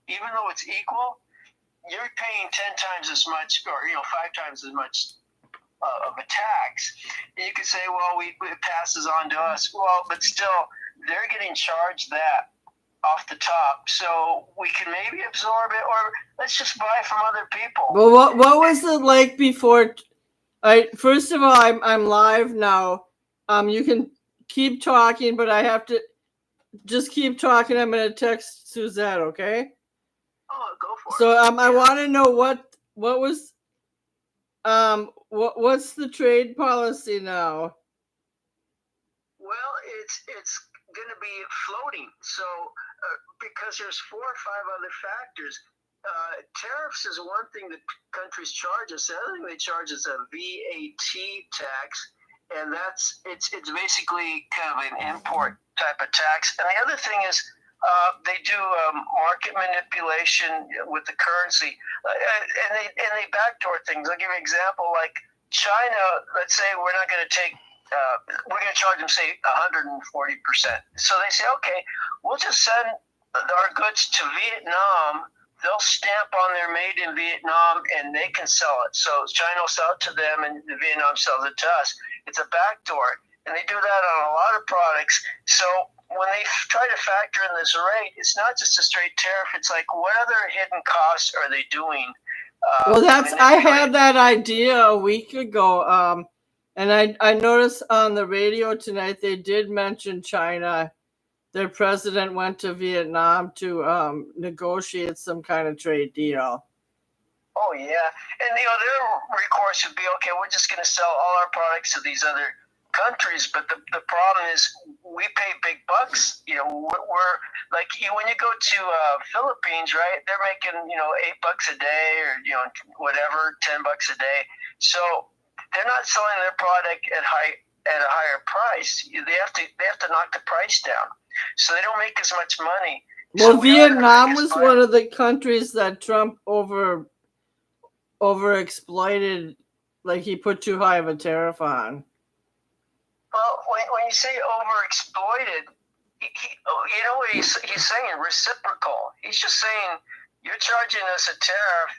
even though it's equal, you're paying 10 times as much, or 5 times as much of a tax. And you could say, well, it passes on to us. Well, but still, they're getting charged that off the top, so we can maybe absorb it, or let's just buy from other people. Well, what was it like before? First of all, I'm live now. You can keep talking, but I have to just keep talking. I'm gonna text Suzette, okay? Oh, go for it. So I want to know what was what's the trade policy now? Well, it's going to be floating. So because there's 4 or 5 other factors. Tariffs is one thing that countries charge us. The other thing they charge is a VAT tax, and it's basically kind of an import type of tax. And the other thing is they do market manipulation with the currency, and they backdoor things. I'll give you an example. Like China, let's say we're not going to take. We're going to charge them, say, 140%. So they say, okay, we'll just send our goods to Vietnam. They'll stamp on their made in Vietnam, and they can sell it. So China will sell it to them, and Vietnam sells it to us. It's a backdoor, and they do that on a lot of products. So when they try to factor in this rate, it's not just a straight tariff. It's like, what other hidden costs are they doing? Well, I had that idea a week ago. And I noticed on the radio tonight they did mention China. Their president went to Vietnam to negotiate some kind of trade deal. Oh, yeah. And, their recourse would be, okay, we're just going to sell all our products to these other countries. But the problem is we pay big bucks. We're like, when you go to Philippines, right, they're making, $8 a day or, whatever, $10 a day. So they're not selling their product at a higher price. They have to knock the price down, so they don't make as much money. Well, so Vietnam was one of the countries that Trump over exploited, like he put too high of a tariff on. Well, when you say over exploited, you know what he's saying? Reciprocal. He's just saying you're charging us a tariff.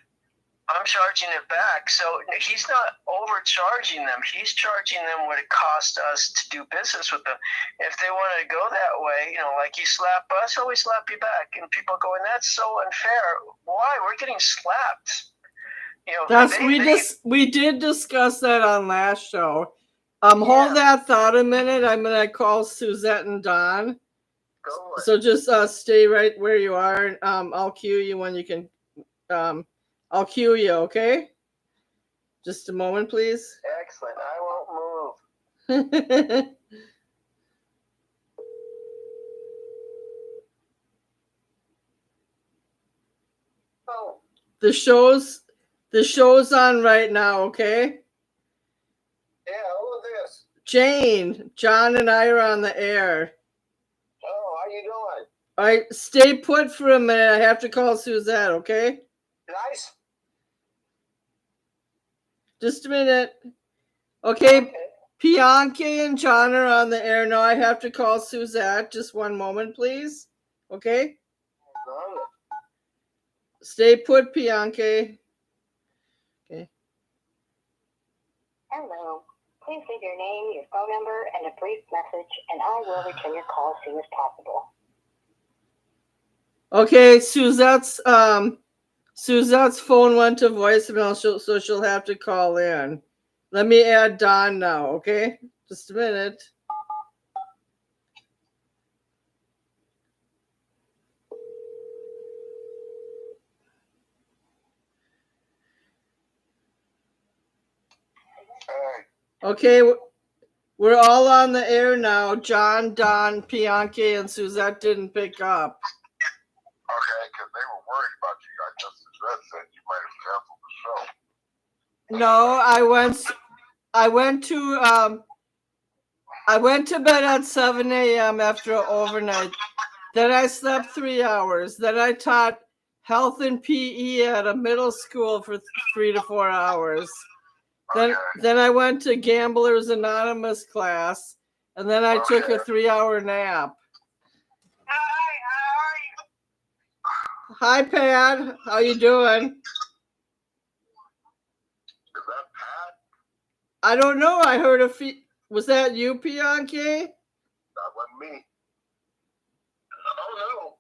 I'm charging it back. So he's not overcharging them. He's charging them what it costs us to do business with them. If they want to go that way, like you slap us, we slap you back. And people are going, that's so unfair. Why? We're getting slapped. We did discuss that on last show. Hold that thought a minute. I'm going to call Suzette and Don. So just stay right where you are. And I'll cue you when you can. I'll cue you, okay? Just a moment, please. Excellent. I won't move. Oh. The show's on right now, okay? Yeah, who is this? Jane. John and I are on the air. Oh, how you doing? All right, stay put for a minute. I have to call Suzette, okay? Nice. Just a minute. Okay. Bianchi and John are on the air now. I have to call Suzette. Just one moment, please. Okay? Stay put, Bianchi. Okay. Hello. Please leave your name, your phone number, and a brief message, and I will return your call as soon as possible. Okay, Suzette's phone went to voicemail, so she'll have to call in. Let me add Don now, okay? Just a minute. Okay, we're all on the air now. John, Don, Bianchi, and Suzette didn't pick up. Okay, because they were worried about you. I guess Suzette said you might have canceled the show. No, I went to bed at 7 a.m. after an overnight. Then I slept 3 hours. Then I taught health and PE at a middle school for 3 to 4 hours. Then I went to Gamblers Anonymous class, and then I took a 3-hour nap. Hi, how are you? Hi, Pat. How you doing? Is that Pat? I don't know. I heard was that you, Bianchi? That wasn't me. Oh no,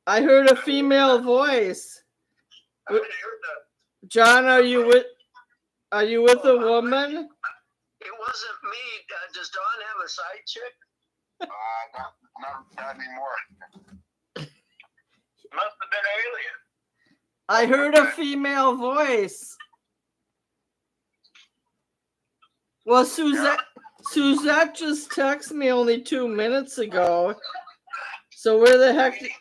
I heard a female voice. I didn't hear that. John, are you with a woman? It wasn't me. Does Dawn have a side chick? Not anymore. Must have been alien. I heard a female voice. Well, Suzette just texted me only 2 minutes ago. So where the heck? We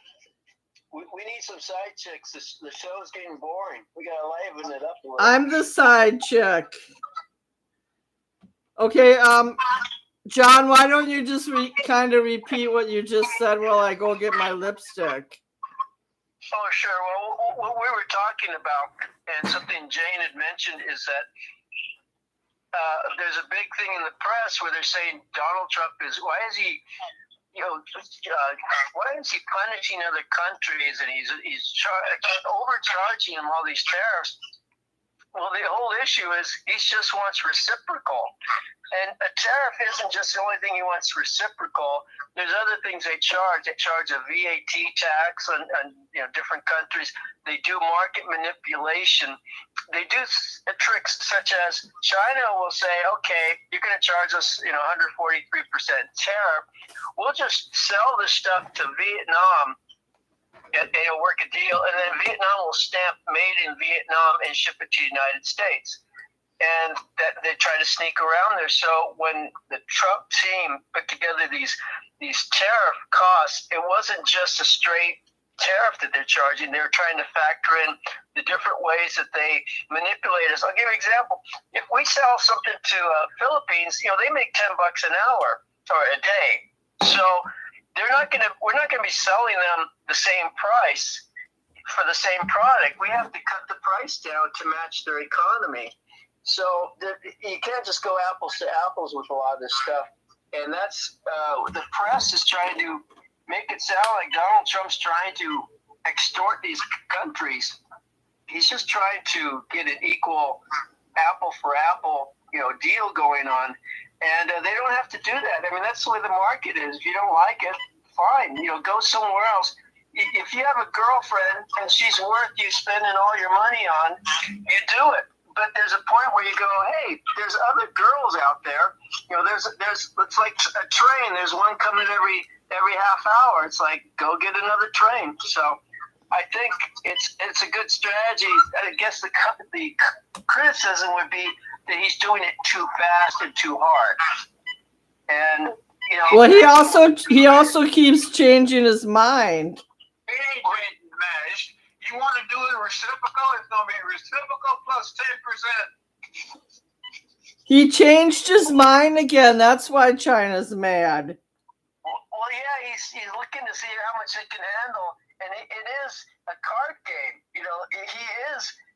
need some side chicks. The show's getting boring. We gotta liven it up a little. I'm the side chick. Okay, John, why don't you just kind of repeat what you just said while I go get my lipstick? Oh, sure. Well, what we were talking about, and something Jane had mentioned, is that there's a big thing in the press where they're saying Donald Trump why is he punishing other countries, and he's overcharging them all these tariffs? Well, the whole issue is he just wants reciprocal. And a tariff isn't just the only thing he wants reciprocal. There's other things they charge. They charge a VAT tax on different countries. They do market manipulation. They do tricks such as China will say, okay, you're going to charge us 143% tariff. We'll just sell this stuff to Vietnam and work a deal, and then Vietnam will stamp made in Vietnam and ship it to the United States. And that they try to sneak around there. So when the Trump team put together these tariff costs, it wasn't just a straight tariff that they're charging. They were trying to factor in the different ways that they manipulate us. I'll give you an example. If we sell something to Philippines, they make $10 an hour or a day. So we're not going to be selling them the same price for the same product. We have to cut the price down to match their economy. So you can't just go apples to apples with a lot of this stuff. And that's the press is trying to make it sound like Donald Trump's trying to extort these countries. He's just trying to get an equal apple for apple, deal going on. And they don't have to do that. I mean, that's the way the market is. If you don't like it, fine. Go somewhere else. If you have a girlfriend and she's worth you spending all your money on, you do it. But there's a point where you go, hey, there's other girls out there. There's it's like a train. There's one coming every half hour. It's like, go get another train. So I think it's a good strategy. I guess the criticism would be that he's doing it too fast and too hard. And well, he also keeps changing his mind. He ain't changing his mind. You want to do it reciprocal? It's going to be reciprocal plus 10%. He changed his mind again. That's why China's mad. Well, yeah, he's looking to see how much it can handle, and it is a card game.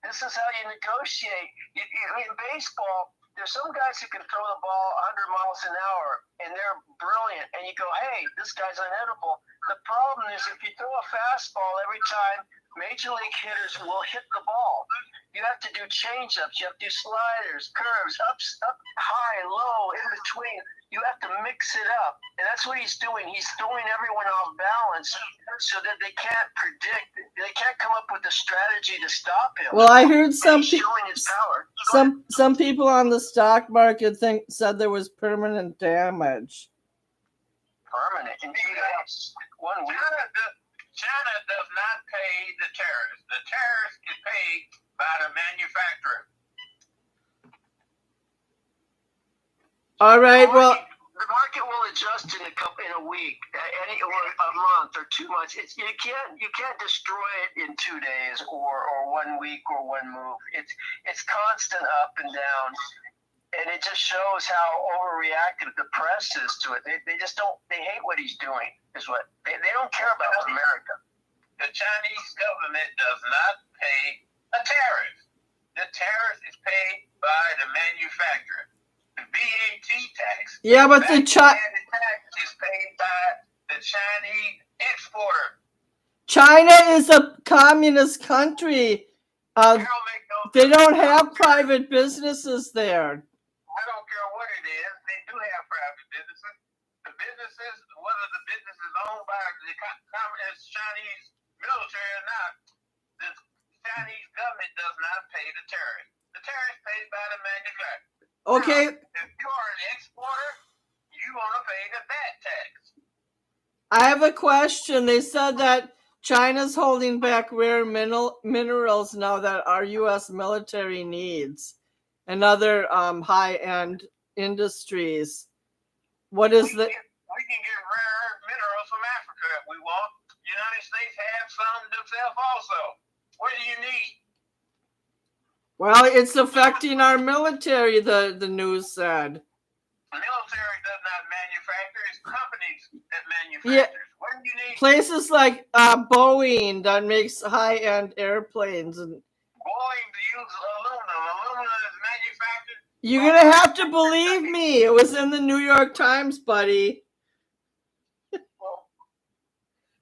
This is how you negotiate. In baseball, there's some guys who can throw the ball 100 miles an hour, and they're brilliant. And you go, hey, this guy's unhittable. The problem is if you throw a fastball every time, major league hitters will hit the ball. You have to do change-ups. You have to do sliders, curves, up, high, low, in between. You have to mix it up. And that's what he's doing. He's throwing everyone off balance so that they can't predict. They can't come up with a strategy to stop him. Well, I heard some showing his power. Some people on the stock market said there was permanent damage. Permanent. Indeed, one week. China does not pay the tariffs. The tariffs is paid by the manufacturer. All right. Well, the market will adjust in a week, or a month, or 2 months. You can't destroy it in 2 days, or 1 week, or one move. It's constant up and down, and it just shows how overreactive the press is to it. They just don't. They hate what he's doing. Is what they don't care about America. The Chinese government does not pay a tariff. The tariff is paid by the manufacturer. The VAT tax. Yeah, but the tax is paid by the Chinese exporter. China is a communist country. They don't make no They don't have private businesses there. I don't care what it is. They do have private businesses. The businesses, whether the business is owned by the communist Chinese military or not, the Chinese government does not pay the tariff. The tariff is paid by the manufacturer. Okay. Now, if you are an exporter, you want to pay the VAT tax. I have a question. They said that China's holding back rare minerals now that our U.S. military needs and other high-end industries. What is the... We can get rare earth minerals from Africa if we want. The United States have some themselves also. What do you need? Well, it's affecting our military, the news said. Military does not manufacture. It's companies that manufacture. Yeah. What do you need? Places like Boeing that makes high-end airplanes. And Boeing to use aluminum. Aluminum is manufactured. you're going to have to believe me. It was in the New York Times, buddy.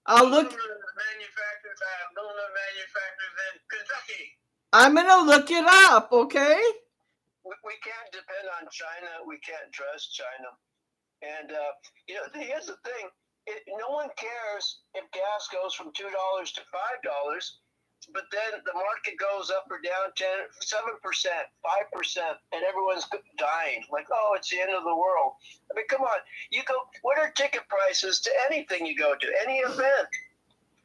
I'll look. Aluminum is manufactured by aluminum manufacturers in Kentucky. I'm going to look it up, okay? We can't depend on China. We can't trust China. And, here's the thing. No one cares if gas goes from $2 to $5, but then the market goes up or down 7%, 5%, and everyone's dying. Like, oh, it's the end of the world. I mean, come on. What are ticket prices to anything you go to, any event?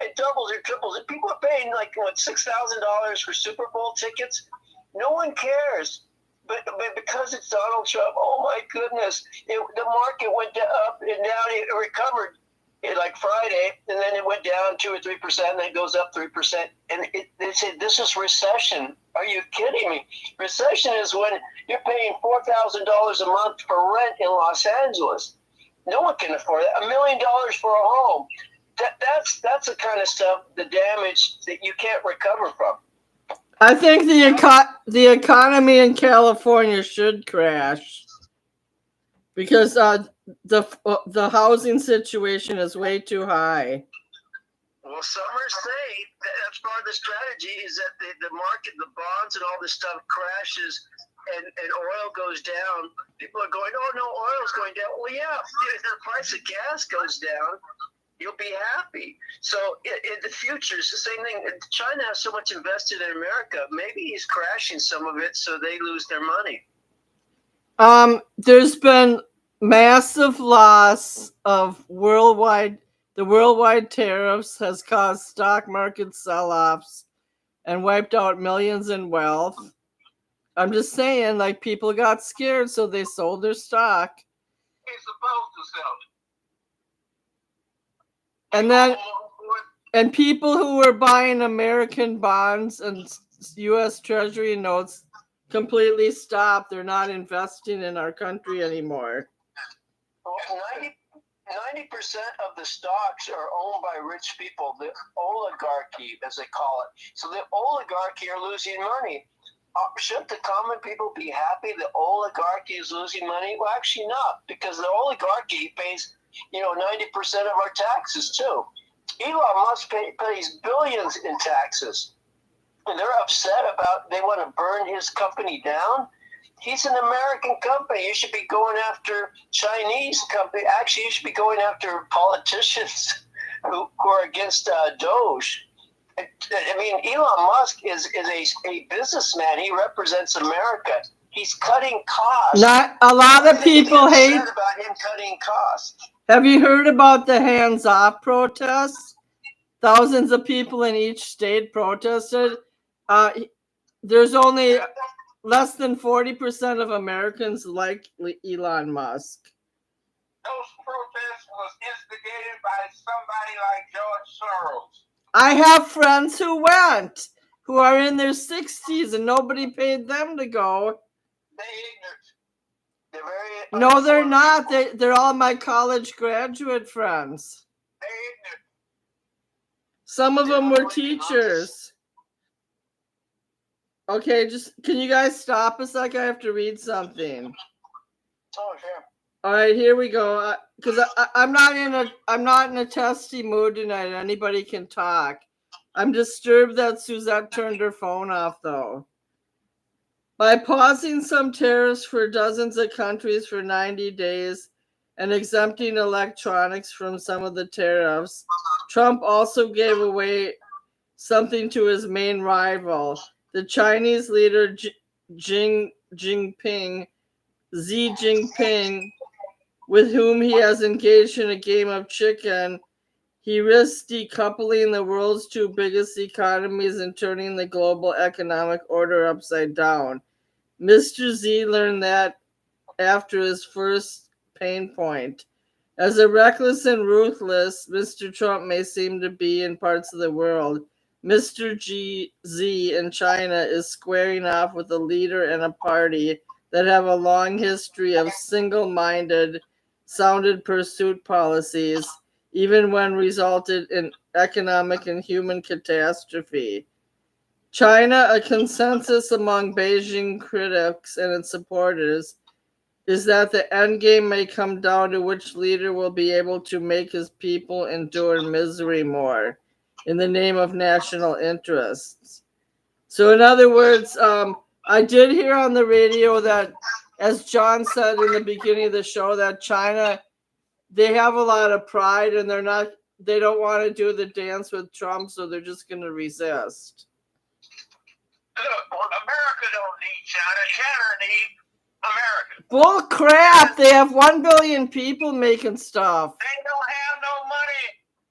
It doubles or triples. And people are paying $6,000 for Super Bowl tickets. No one cares. But because it's Donald Trump, oh my goodness, the market went up and down. It recovered like Friday, and then it went down 2 or 3%, and then it goes up 3%. And they said, this is recession. Are you kidding me? Recession is when you're paying $4,000 a month for rent in Los Angeles. No one can afford that. $1 million for a home. That's the kind of stuff, the damage that you can't recover from. I think the economy in California should crash because the housing situation is way too high. Well, summers say that's part of the strategy is that the market, the bonds and all this stuff crashes and oil goes down. People are going, oh, no, oil's going down. Well, yeah, if the price of gas goes down, you'll be happy. So in the future, it's the same thing. China has so much invested in America. Maybe he's crashing some of it so they lose their money. There's been massive loss of the worldwide tariffs has caused stock market sell-offs and wiped out millions in wealth. I'm just saying, like, people got scared, so they sold their stock. They're supposed to sell it. And people who were buying American bonds and U.S. Treasury notes completely stopped. They're not investing in our country anymore. Well, 90% of the stocks are owned by rich people, the oligarchy, as they call it. So the oligarchy are losing money. Shouldn't the common people be happy the oligarchy is losing money? Well, actually not, because the oligarchy pays 90% of our taxes too. Elon Musk pays billions in taxes, and they're upset they want to burn his company down. He's an American company. You should be going after Chinese company. Actually, you should be going after politicians who are against Doge. I mean, Elon Musk is a businessman. He represents America. He's cutting costs. Not a lot of people hate about him cutting costs. Have you heard about the hands-off protests? Thousands of people in each state protested. There's only less than 40% of Americans like Elon Musk. Those protests was instigated by somebody like George Soros. I have friends who went, who are in their 60s, and nobody paid them to go. They ignorant. They're very No, they're not. They're all my college graduate friends. They ignorant. Some of them were teachers. Okay, can you guys stop a sec? I have to read something. Oh, sure. All right, here we go. because I'm not in a testy mood tonight. Anybody can talk. I'm disturbed that Suzette turned her phone off, though. By pausing some tariffs for dozens of countries for 90 days and exempting electronics from some of the tariffs, Trump also gave away something to his main rival, the Chinese leader Xi Jinping, with whom he has engaged in a game of chicken. He risks decoupling the world's two biggest economies and turning the global economic order upside down. Mr. Z learned that after his first pain point. As a reckless and ruthless Mr. Trump may seem to be in parts of the world, Mr. Z in China is squaring off with a leader and a party that have a long history of single-minded, sounded pursuit policies, even when resulted in economic and human catastrophe. China, a consensus among Beijing critics and its supporters, is that the endgame may come down to which leader will be able to make his people endure misery more in the name of national interests. So in other words, I did hear on the radio that, as John said in the beginning of the show, that China, they have a lot of pride and they don't want to do the dance with Trump, so they're just going to resist. Look, America don't need China. China needs America. Bull crap! They have 1 billion people making stuff. They don't have no money.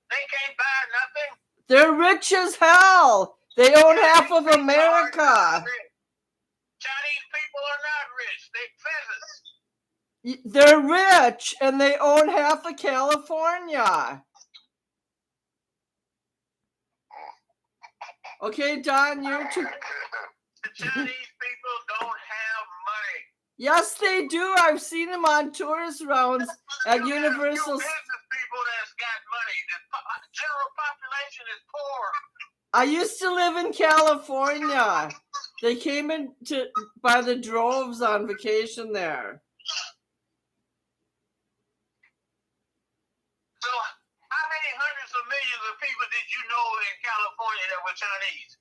They can't buy nothing. They're rich as hell. They own half of America. Chinese people are not rich. They peasants. They're rich and they own half of California. Okay, Don, you're too. The Chinese people don't have money. Yes, they do. I've seen them on tourist rounds at You Universal. got a few business people that's got money. The general population is poor. I used to live in California. They came in by the droves on vacation there. So, how many hundreds of millions of people did you know in California that were Chinese?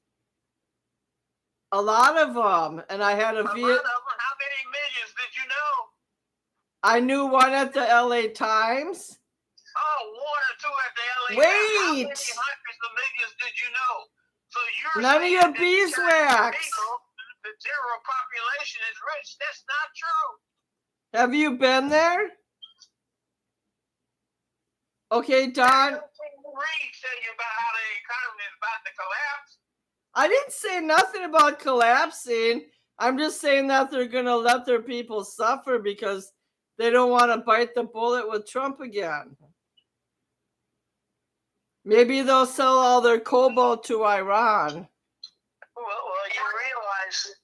A lot of them, and I had a How many millions did you know? I knew one at the LA Times. Oh, one or two at the LA. Wait! How many hundreds of millions did you know? So you're None of saying your that beeswax. people, the general population is rich. That's not true. Have you been there? Okay, Don. Reed tell you about how the economy is about to collapse. I didn't say nothing about collapsing. I'm just saying that they're going to let their people suffer because they don't want to bite the bullet with Trump again. Maybe they'll sell all their cobalt to Iran. Well, you realize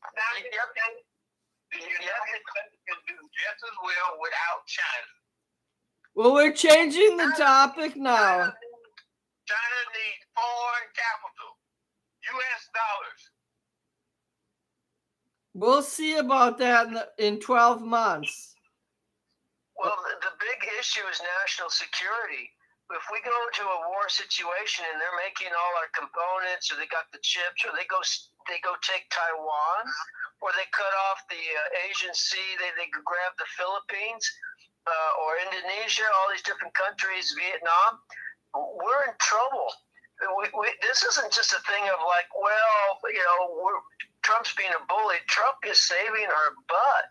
The United States can do just as well without China. Well, we're changing the topic now. China needs foreign capital, U.S. dollars. We'll see about that in 12 months. Well, the big issue is national security. If we go to a war situation and they're making all our components, or they got the chips, or they go take Taiwan, or they cut off the Asian Sea, they grab the Philippines or Indonesia, all these different countries, Vietnam, we're in trouble. This isn't just a thing of like, well, Trump's being a bully. Trump is saving our butt.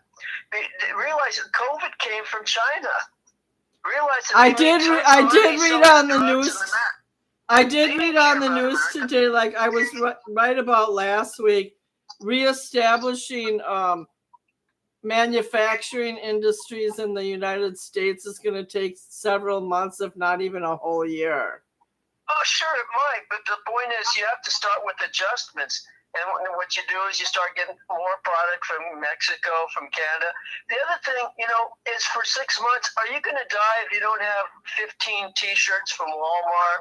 Realize that COVID came from China. I did read on the news. I did read on the news today, like I was right about last week, reestablishing manufacturing industries in the United States is going to take several months, if not even a whole year. Oh, sure, it might. But the point is you have to start with adjustments. And what you do is you start getting more product from Mexico, from Canada. The other thing, is for 6 months, are you going to die if you don't have 15 T-shirts from Walmart?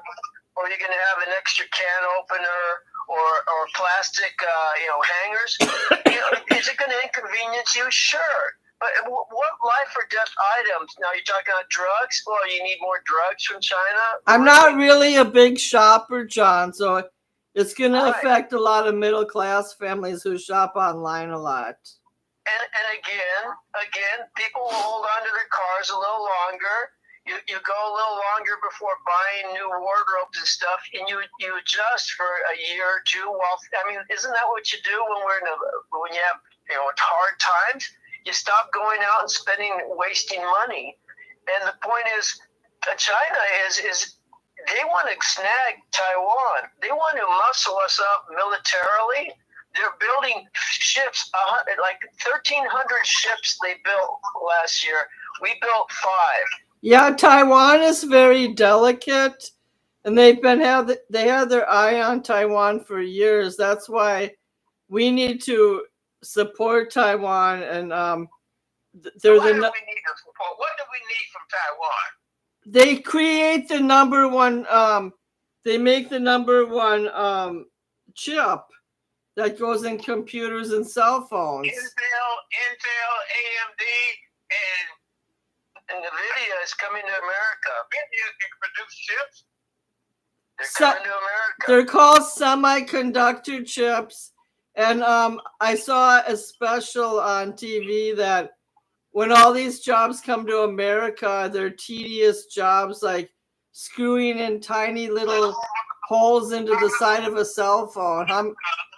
Or are you going to have an extra can opener or plastic, hangers? Is it going to inconvenience you? Sure. But what life or death items? Now you're talking about drugs. Well, you need more drugs from China. I'm not really a big shopper, John, so it's going to Right. affect a lot of middle class families who shop online a lot. And again, people will hold on to their cars a little longer. You go a little longer before buying new wardrobes and stuff, and you adjust for a year or two. Well, I mean, isn't that what you do when you have hard times? You stop going out and wasting money. And the point is, China is they want to snag Taiwan. They want to muscle us up militarily. They're building ships, like 1,300 ships they built last year. We built 5. Yeah, Taiwan is very delicate, and they had their eye on Taiwan for years. That's why we need to support Taiwan, and What do we need to support? What do we need from Taiwan? They create the number one. They make the number one chip that goes in computers and cell phones. Intel, AMD, and NVIDIA is coming to America. NVIDIA can produce chips. They're coming to America. They're called semiconductor chips. And I saw a special on TV that when all these jobs come to America, they're tedious jobs like screwing in tiny little holes into the side of a cell phone.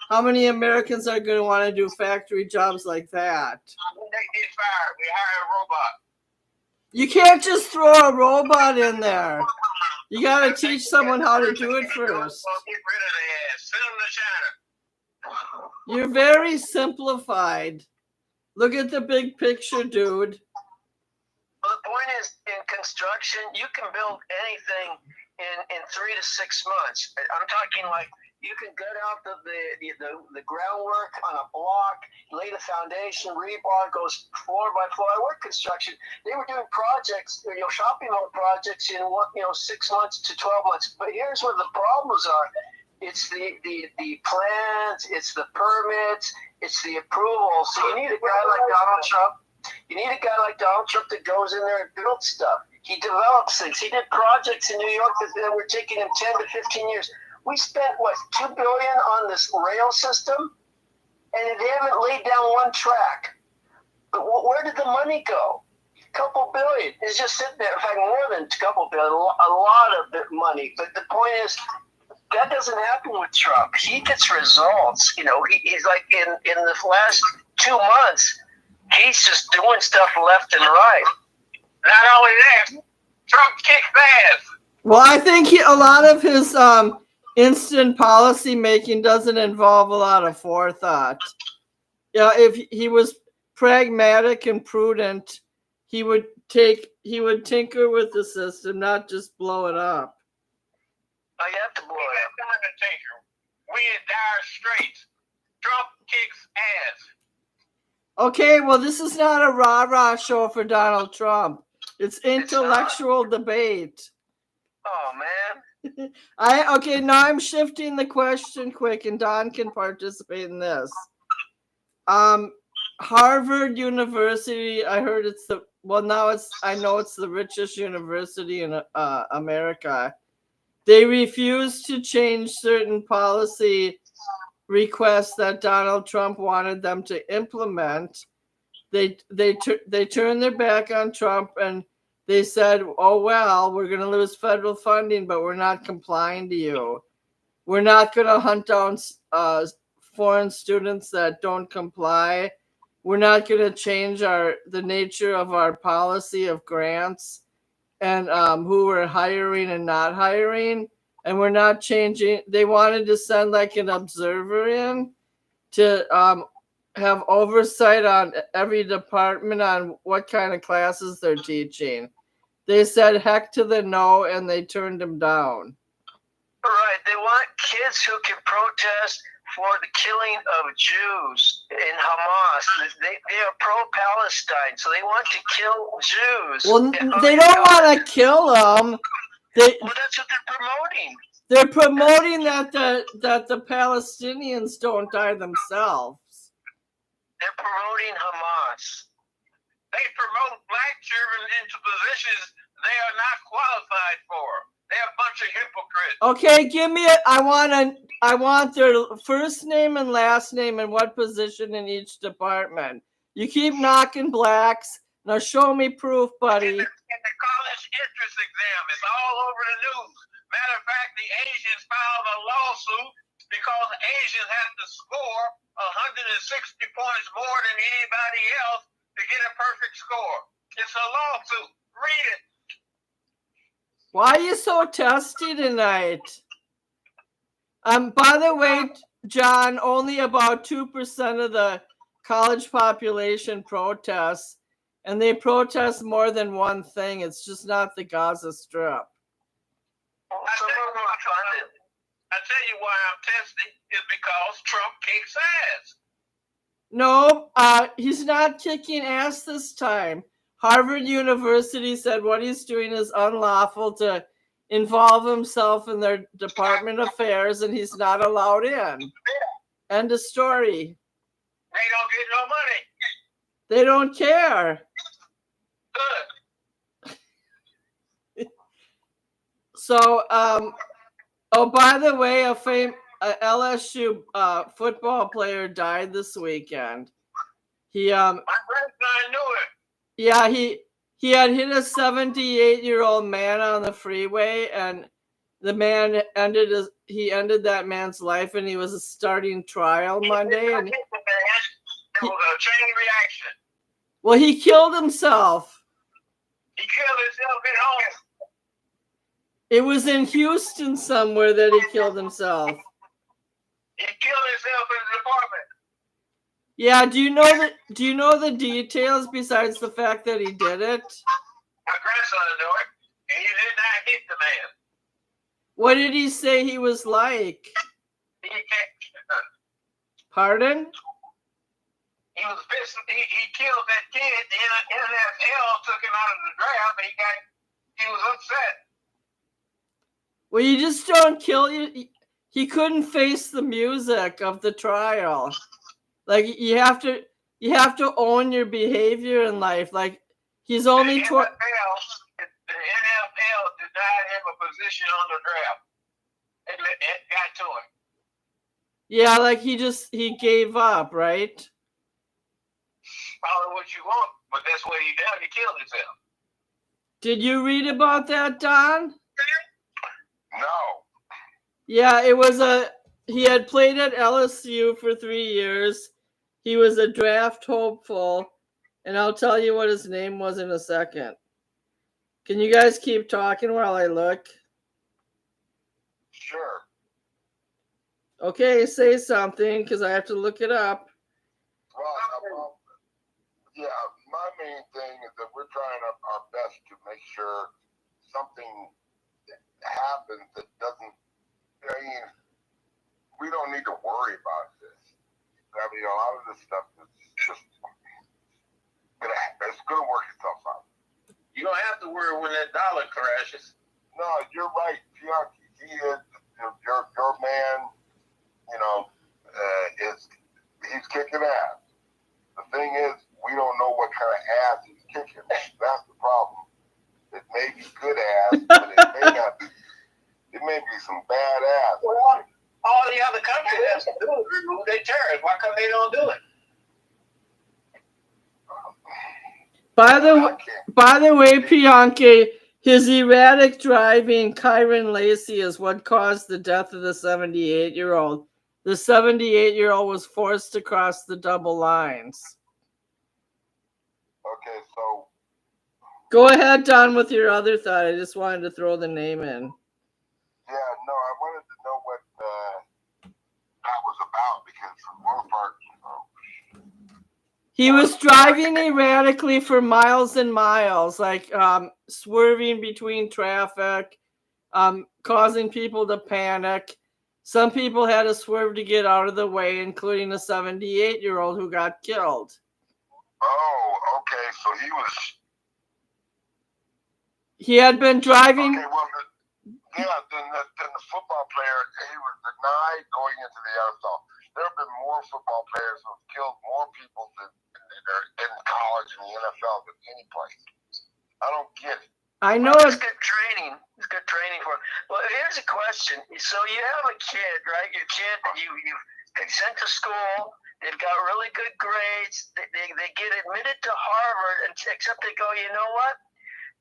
How many Americans are going to want to do factory jobs like that? When they get fired, we hire a robot. You can't just throw a robot in there. You got to teach someone how to do it first. Get rid of their ass. Send them to China. You're very simplified. Look at the big picture, dude. Well, the point is, in construction, you can build anything in 3 to 6 months. I'm talking like you can gut out the groundwork on a block, lay the foundation, rebar goes floor by floor. I work construction. They were doing projects, shopping mall projects in 6 months to 12 months. But here's where the problems are. It's the plans, it's the permits, it's the approval. So you need a guy like Donald Trump. You need a guy like Donald Trump that goes in there and builds stuff. He develops things. He did projects in New York that were taking him 10 to 15 years. We spent $2 billion on this rail system, and they haven't laid down one track. But where did the money go? A couple billion. It's just sitting there. In fact, more than a couple billion. A lot of money. But the point is, that doesn't happen with Trump. He gets results. He's like in the last 2 months, he's just doing stuff left and right. Not only that, Trump kicks ass. Well, I think a lot of his instant policy making doesn't involve a lot of forethought. If he was pragmatic and prudent, he would tinker with the system, not just blow it up. Oh, you have to blow it up. Time to tinker. We in dire straits. Trump kicks ass. Okay, well, this is not a rah-rah show for Donald Trump. It's intellectual debate. Oh, man. Now I'm shifting the question quick, and Don can participate in this. Harvard University, I heard I know it's the richest university in America. They refused to change certain policy requests that Donald Trump wanted them to implement. They turned their back on Trump, and they said, oh, well, we're going to lose federal funding, but we're not complying to you. We're not going to hunt down foreign students that don't comply. We're not going to change the nature of our policy of grants and who we're hiring and not hiring. And we're not changing. They wanted to send like an observer in to have oversight on every department on what kind of classes they're teaching. They said heck to the no, and they turned them down. Right. They want kids who can protest for the killing of Jews in Hamas. They are pro-Palestine, so they want to kill Jews. Well, they don't want to kill them. Well, that's what they're promoting. They're promoting that the Palestinians don't die themselves. They're promoting Hamas. They promote black children into positions they are not qualified for. They're a bunch of hypocrites. Okay, give me it. I want their first name and last name and what position in each department. You keep knocking blacks. Now show me proof, buddy. In the college entrance exam, it's all over the news. Matter of fact, the Asians filed a lawsuit because Asians have to score 160 points more than anybody else to get a perfect score. It's a lawsuit. Read it. Why are you so testy tonight? By the way, John, only about 2% of the college population protests, and they protest more than one thing. It's just not the Gaza Strip. Some of them are funded. I tell you why I'm testing is because Trump kicks ass. No, he's not kicking ass this time. Harvard University said what he's doing is unlawful to involve himself in their department affairs, and he's not allowed in. End of story. They don't get no money. They don't care. Good. So, oh, by the way, a LSU football player died this weekend. He My grandson knew it. Yeah, he had hit a 78-year-old man on the freeway, and the man ended that man's life, and he was starting trial Monday. And It was a chain reaction. well, he killed himself. He killed himself at home. It was in Houston somewhere that he killed himself. He killed himself in his apartment. Yeah, do you know the details besides the fact that he did it? My grandson knew it, and he did not hit the man. What did he say he was like? He can't. Pardon? He was pissed. He killed that kid. The NFL took him out of the draft, and he was upset. Well, you just don't kill you. He couldn't face the music of the trial. Like you have to own your behavior in life. Like he's only The NFL denied him a position on the draft. It got to him. Yeah, like he gave up, right? Call it what you want, but that's what he done. He killed himself. Did you read about that, Don? No. Yeah, he had played at LSU for 3 years. He was a draft hopeful, and I'll tell you what his name was in a second. Can you guys keep talking while I look? Sure. Okay, say something because I have to look it up. Well, yeah, my main thing is that we're trying our best to make sure something happens that doesn't, we don't need to worry about this. I mean, a lot of this stuff is just, it's going to work itself out. You don't have to worry when that dollar crashes. No, you're right. He is, your man, he's kicking ass. The thing is, we don't know what kind of ass he's kicking. That's the problem. It may be good ass, but it may not be. It may be some bad ass. Well, all the other countries have to do is remove their tariffs. Why come they don't do it? By the way, Bianchi, his erratic driving, Kyron Lacey, is what caused the death of the 78-year-old. The 78-year-old was forced to cross the double lines. Okay, so go ahead, Don, with your other thought. I just wanted to throw the name in. Yeah, no, I wanted to know what that was about because for the most part, he was driving erratically for miles and miles, like swerving between traffic, causing people to panic. Some people had to swerve to get out of the way, including a 78-year-old who got killed. Oh, okay, so he had been driving. Okay, well, then the football player, he was denied going into the NFL. There have been more football players who have killed more people than or in college and the NFL than any place. I don't get it. I know Well, it's it's good training. It's good training for. Well, here's a question. So you have a kid, right? Your kid that you sent to school. They've got really good grades. They get admitted to Harvard, and except they go, you know what?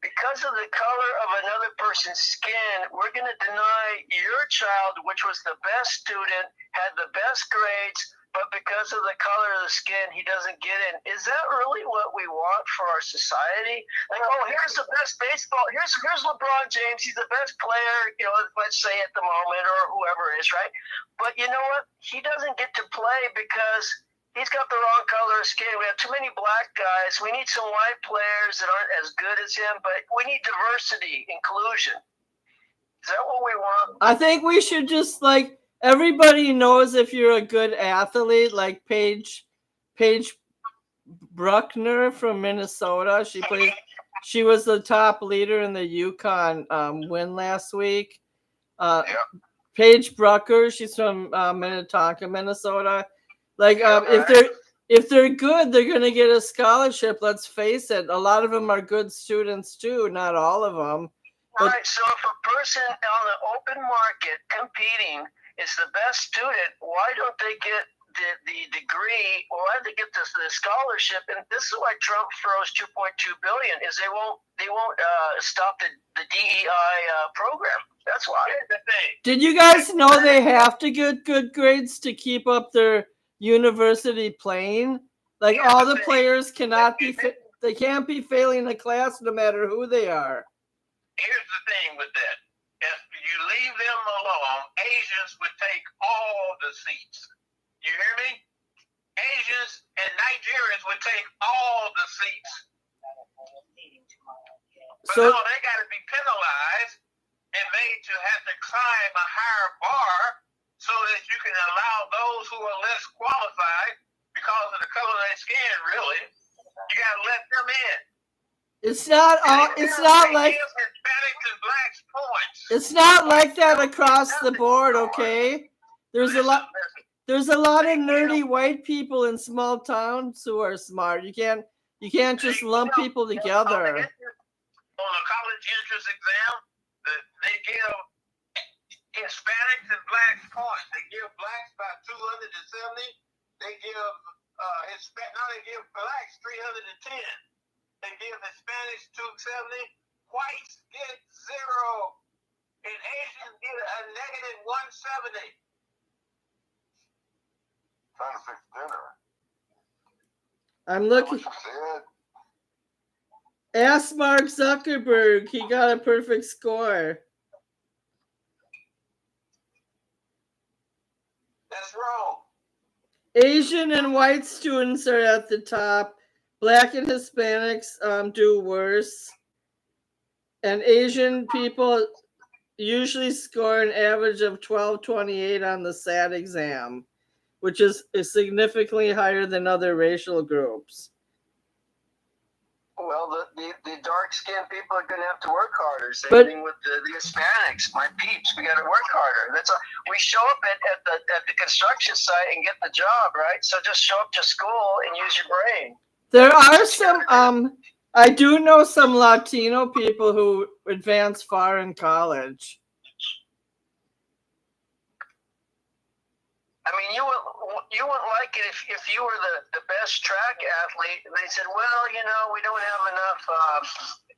Because of the color of another person's skin, we're going to deny your child, which was the best student, had the best grades, but because of the color of the skin, he doesn't get in. Is that really what we want for our society? Like, oh, here's the best baseball. Here's LeBron James. He's the best player, let's say at the moment, or whoever is, right? But you know what? He doesn't get to play because he's got the wrong color of skin. We have too many black guys. We need some white players that aren't as good as him, but we need diversity, inclusion. Is that what we want? I think we should just like everybody knows if you're a good athlete, like Paige Bruckner from Minnesota. She was the top leader in the UConn win last week. Paige Brucker, she's from Minnetonka, Minnesota. Like if they're good, they're gonna get a scholarship. Let's face it, a lot of them are good students too. Not all of them. But, right. So if a person on the open market competing is the best student, why don't they get the degree? Or why don't they get the scholarship? And this is why Trump throws $2.2 billion. Is they won't stop the DEI program. That's why. Here's the thing. did you guys know they have to get good grades to keep up their university playing? Like all the players cannot be they can't be failing a class no matter who they are. Here's the thing with that. If you leave them alone, Asians would take all the seats. You hear me? Asians and Nigerians would take all the seats. But So no, they got to be penalized and made to have to climb a higher bar so that you can allow those who are less qualified because of the color of their skin, really. You got to let them in. it's not like Hispanics and blacks points. it's not like that across the board, okay? There's a lot of nerdy white people in small towns who are smart. You can't just lump people together. On the college entrance exam, they give Hispanics and blacks points. They give blacks about 270. They give they give blacks 310. They give Hispanics 270. Whites get 0, and Asians get a negative 170. Trying to fix dinner. I'm looking. What you said? Ask Mark Zuckerberg. He got a perfect score. That's wrong. Asian and white students are at the top. Black and Hispanics do worse. And Asian people usually score an average of 1228 on the SAT exam, which is significantly higher than other racial groups. Well, the dark-skinned people are going to have to work harder. Same thing with the Hispanics, my peeps. We got to work harder. We show up at the construction site and get the job, right? So just show up to school and use your brain. There are some. I do know some Latino people who advance far in college. I mean, you wouldn't like it if you were the best track athlete, and they said, well, we don't have enough.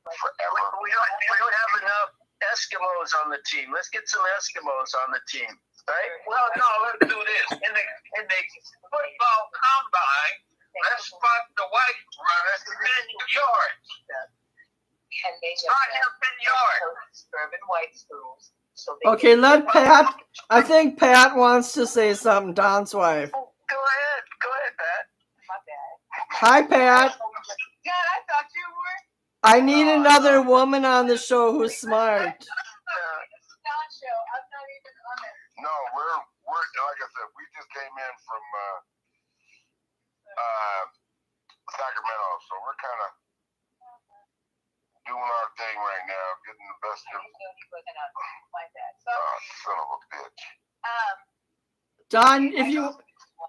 We don't have enough Eskimos on the team. Let's get some Eskimos on the team, right? Well, no, let's do this. In the football combine, let's spot the white runner 10 yards. And they Spot him 10 yards. suburban white schools. So Okay, let Pat. I think Pat wants to say something. Don's wife. Go ahead, Pat. My bad. Hi, Pat. God, I thought you were. I need another woman on the show who's smart. It's not show. I'm not even on it. No, we're like I said, we just came in from Sacramento, so we're kind of doing our thing right now, getting the best of. My bad. So, Son of a bitch. Don,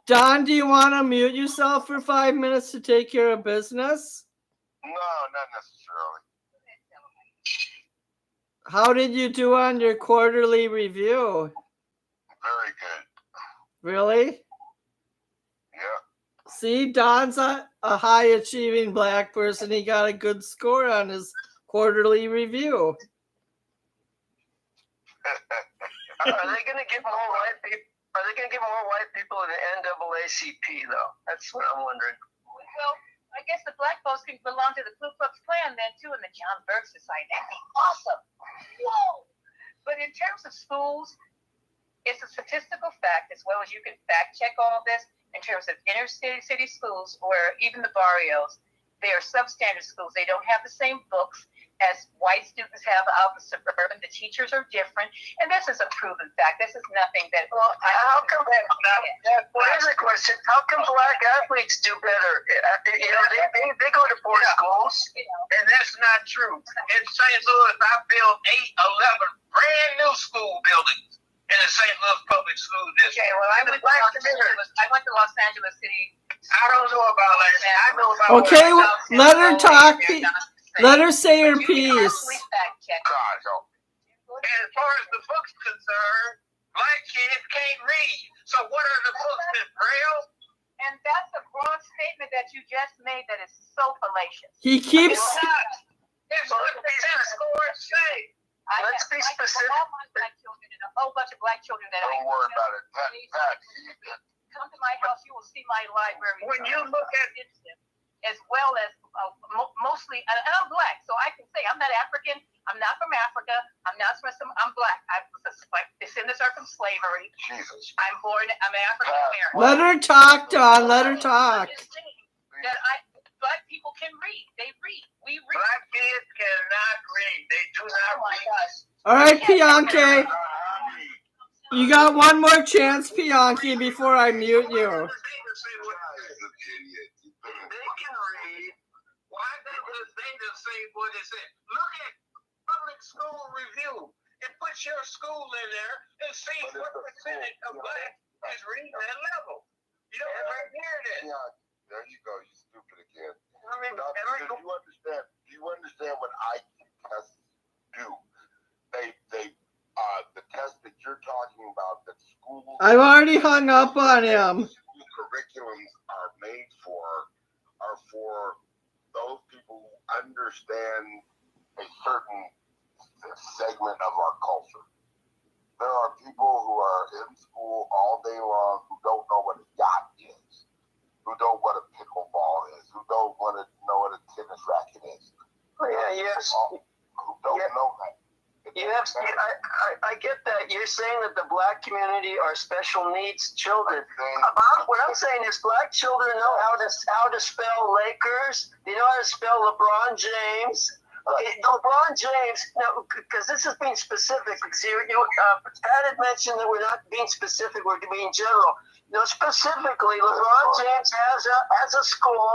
Don, do you want to mute yourself for 5 minutes to take care of business? No, not necessarily. How did you do on your quarterly review? Very good. Really? Yeah. See, Don's a high achieving black person. He got a good score on his quarterly review. Are they going to give more white people? Are they going to give more white people in the NAACP though? That's what I'm wondering. Well, I guess the black folks can belong to the Ku Klux Klan then too, in the John Burke Society. That'd be awesome. Whoa! But in terms of schools, it's a statistical fact, as well as you can fact check all this. In terms of inner city schools, or even the barrios, they are substandard schools. They don't have the same books as white students have out in suburban. The teachers are different, and this is a proven fact. This is nothing that. Well, how come? Well, here's a question: how come black athletes do better? You know, they go to poor schools. And that's not true. In St. Louis, I built 11 brand new school buildings in the St. Louis Public School District. Okay, well, I went to Los Angeles City. I don't know about that. I know about. Okay, let her talk. Let her say her piece. God, no. And as far as the book's concerned, black kids can't read. So what are the books in Braille? And that's a broad statement that you just made that is so fallacious. He keeps. It's not. It's what the test scores say. Let's be specific. Black children and a whole bunch of black children that Don't worry about it. Pat, come to my house, you will see my library. When you look at it, as well as mostly, and I'm black, so I can say I'm not African. I'm not from Africa. I'm not from some. I'm black. Descendants are from slavery. Jesus. I'm African American. Let her talk, Don. Let her talk. That black people can read. They read. We read. black kids cannot read. They do not read. All right, Bianchi. You got one more chance, Bianchi, before I mute you. They can read. Why does they just say what it said? Look at public school review and put your school in there and see what percentage of black is reading that level. You know, right here it is. Yeah, there you go. You stupid again. I mean, Do you understand? Do you understand what IQ tests do? The test that you're talking about, that schools. I've already hung up on him. School curriculums are made are for those people who understand a certain segment of our culture. There are people who are in school all day long who don't know what a yacht is, who don't know what a pickleball is, who don't want to know what a tennis racket is. yeah, yes. Who don't know that. Yes, I get that. You're saying that the black community are special needs children. What I'm saying is black children know how to spell Lakers. They know how to spell LeBron James. Okay, LeBron James. Now, because this is being specific. See, Pat had mentioned that we're not being specific. We're being general. No, specifically, LeBron James has a school,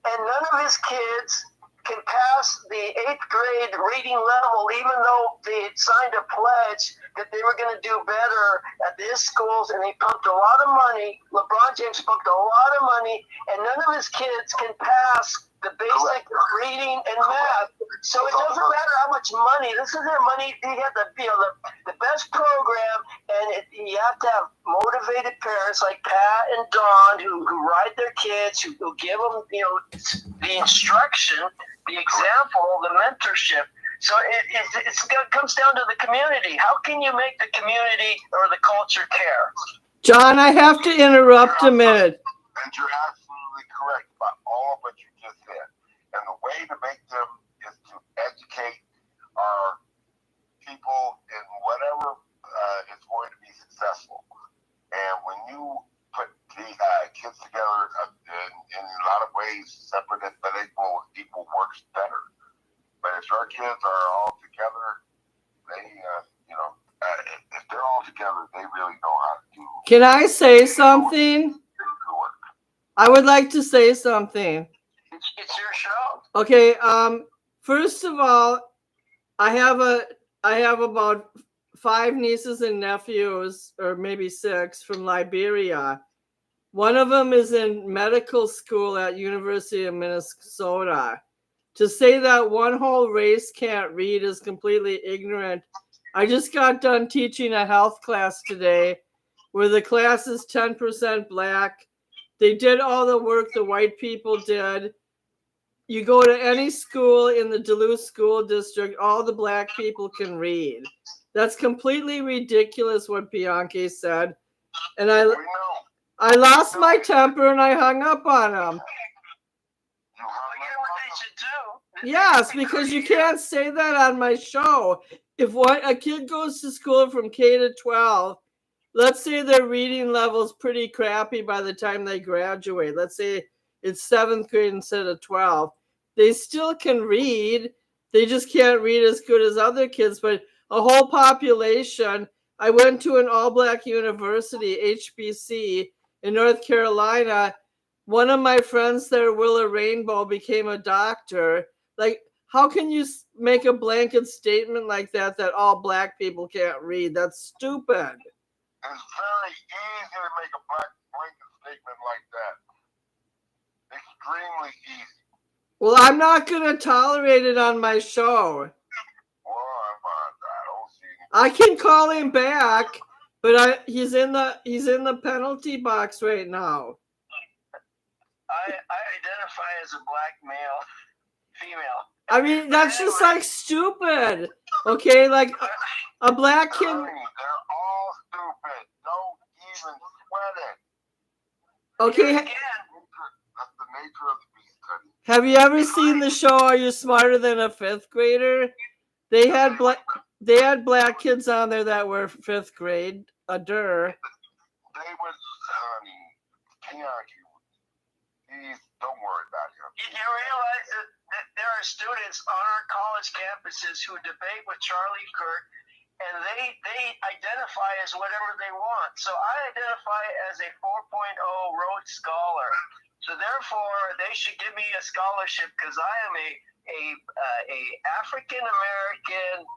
and none of his kids can pass the 8th grade reading level, even though they had signed a pledge that they were going to do better at his schools, and he pumped a lot of money. LeBron James pumped a lot of money, and none of his kids can pass the basic reading and math. So it doesn't matter how much money. This is their money. You have the best program, and you have to have motivated parents like Pat and Dawn who ride their kids, who give them the instruction, the example, the mentorship. So it comes down to the community. How can you make the community or the culture care? John, I have to interrupt a minute. And you're absolutely correct about all of what you just said. And the way to make them is to educate our people in whatever is going to be successful. And when you put the kids together in a lot of ways, separate but equal works better. But if our kids are all together, they, if they're all together, they really know how to do. Can I say something? I would like to say something. It's your show. Okay. First of all, I have about 5 nieces and nephews, or maybe 6, from Liberia. One of them is in medical school at University of Minnesota. To say that one whole race can't read is completely ignorant. I just got done teaching a health class today where the class is 10% black. They did all the work the white people did. You go to any school in the Duluth School District, all the black people can read. That's completely ridiculous what Bianchi said. And We know. I lost my temper and I hung up on him. You Well, hung you know up what on they them. should do? Yes, because you can't say that on my show. If a kid goes to school from K to 12, let's say their reading level's pretty crappy by the time they graduate. Let's say it's 7th grade instead of 12. They still can read. They just can't read as good as other kids. But a whole population. I went to an all-black university, HBC, in North Carolina. One of my friends there, Willa Rainbow, became a doctor. Like, how can you make a blanket statement like that all black people can't read? That's stupid. It's very easy to make a blanket statement like that. Extremely easy. Well, I'm not going to tolerate it on my show. Well, I don't see any. I can call him back, but he's in the penalty box right now. I identify as a black male, female. I mean, that's just like stupid. Okay, like a black kid. They're all stupid. Don't even sweat it. Okay, Again, That's the nature of the beast, honey. have you ever seen the show Are You Smarter Than a Fifth Grader? They had black kids on there that were 5th grade. They was, honey, Bianchi. Please don't worry about him. you realize that there are students on our college campuses who debate with Charlie Kirk, and they identify as whatever they want. So I identify as a 4.0 Rhodes Scholar. So therefore, they should give me a scholarship because I am a African American,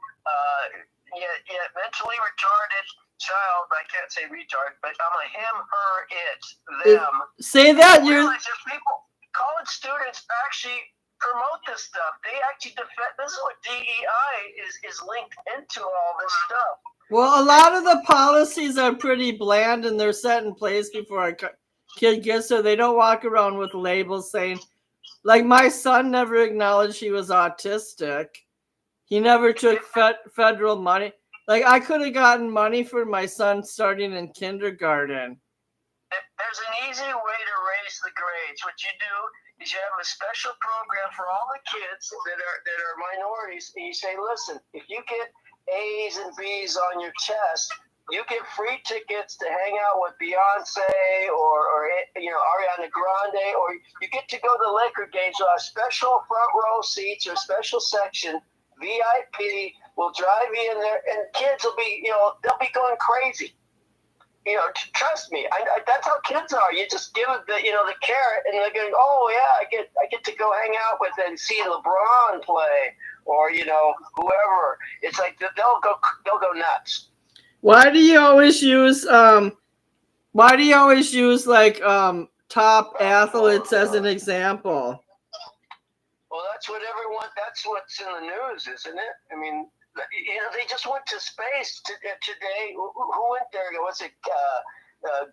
yet mentally retarded child. I can't say retard, but I'm a him, her, it, them. Say that You you're. realize there's people, college students actually promote this stuff. They actually defend. This is what DEI is linked into all this stuff. Well, a lot of the policies are pretty bland and they're set in place before a kid gets there. They don't walk around with labels saying, like, my son never acknowledged he was autistic. He never took federal money. Like, I could have gotten money for my son starting in kindergarten. There's an easy way to raise the grades. What you do is you have a special program for all the kids that are minorities, and you say, listen, if you get A's and B's on your test, you get free tickets to hang out with Beyonce or Ariana Grande, or you get to go to the Laker games. So have special front row seats or special section, VIP. Will drive you in there, and kids will be, they'll be going crazy. Trust me, that's how kids are. You just give them the carrot, and they're going, oh yeah, I get to go hang out with and see LeBron play, or whoever. It's like they'll go nuts. Why do you always use like top athletes as an example? Well, that's what's in the news, isn't it? I mean, they just went to space today. Who went there? Was it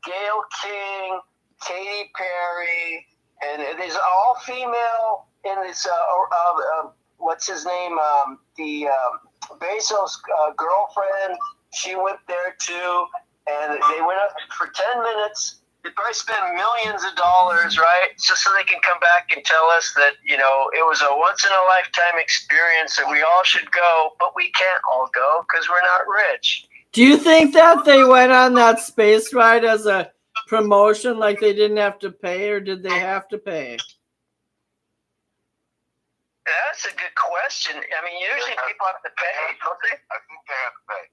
Gail King, Katy Perry, and there's all female in this. What's his name? The Bezos' girlfriend. She went there too, and they went up for 10 minutes. They probably spent millions of dollars, right? Just so they can come back and tell us that, it was a once-in-a-lifetime experience that we all should go, but we can't all go because we're not rich. Do you think that they went on that space ride as a promotion, like they didn't have to pay, or did they have to pay? That's a good question. I mean, usually people have to pay, don't they? I think they have to pay.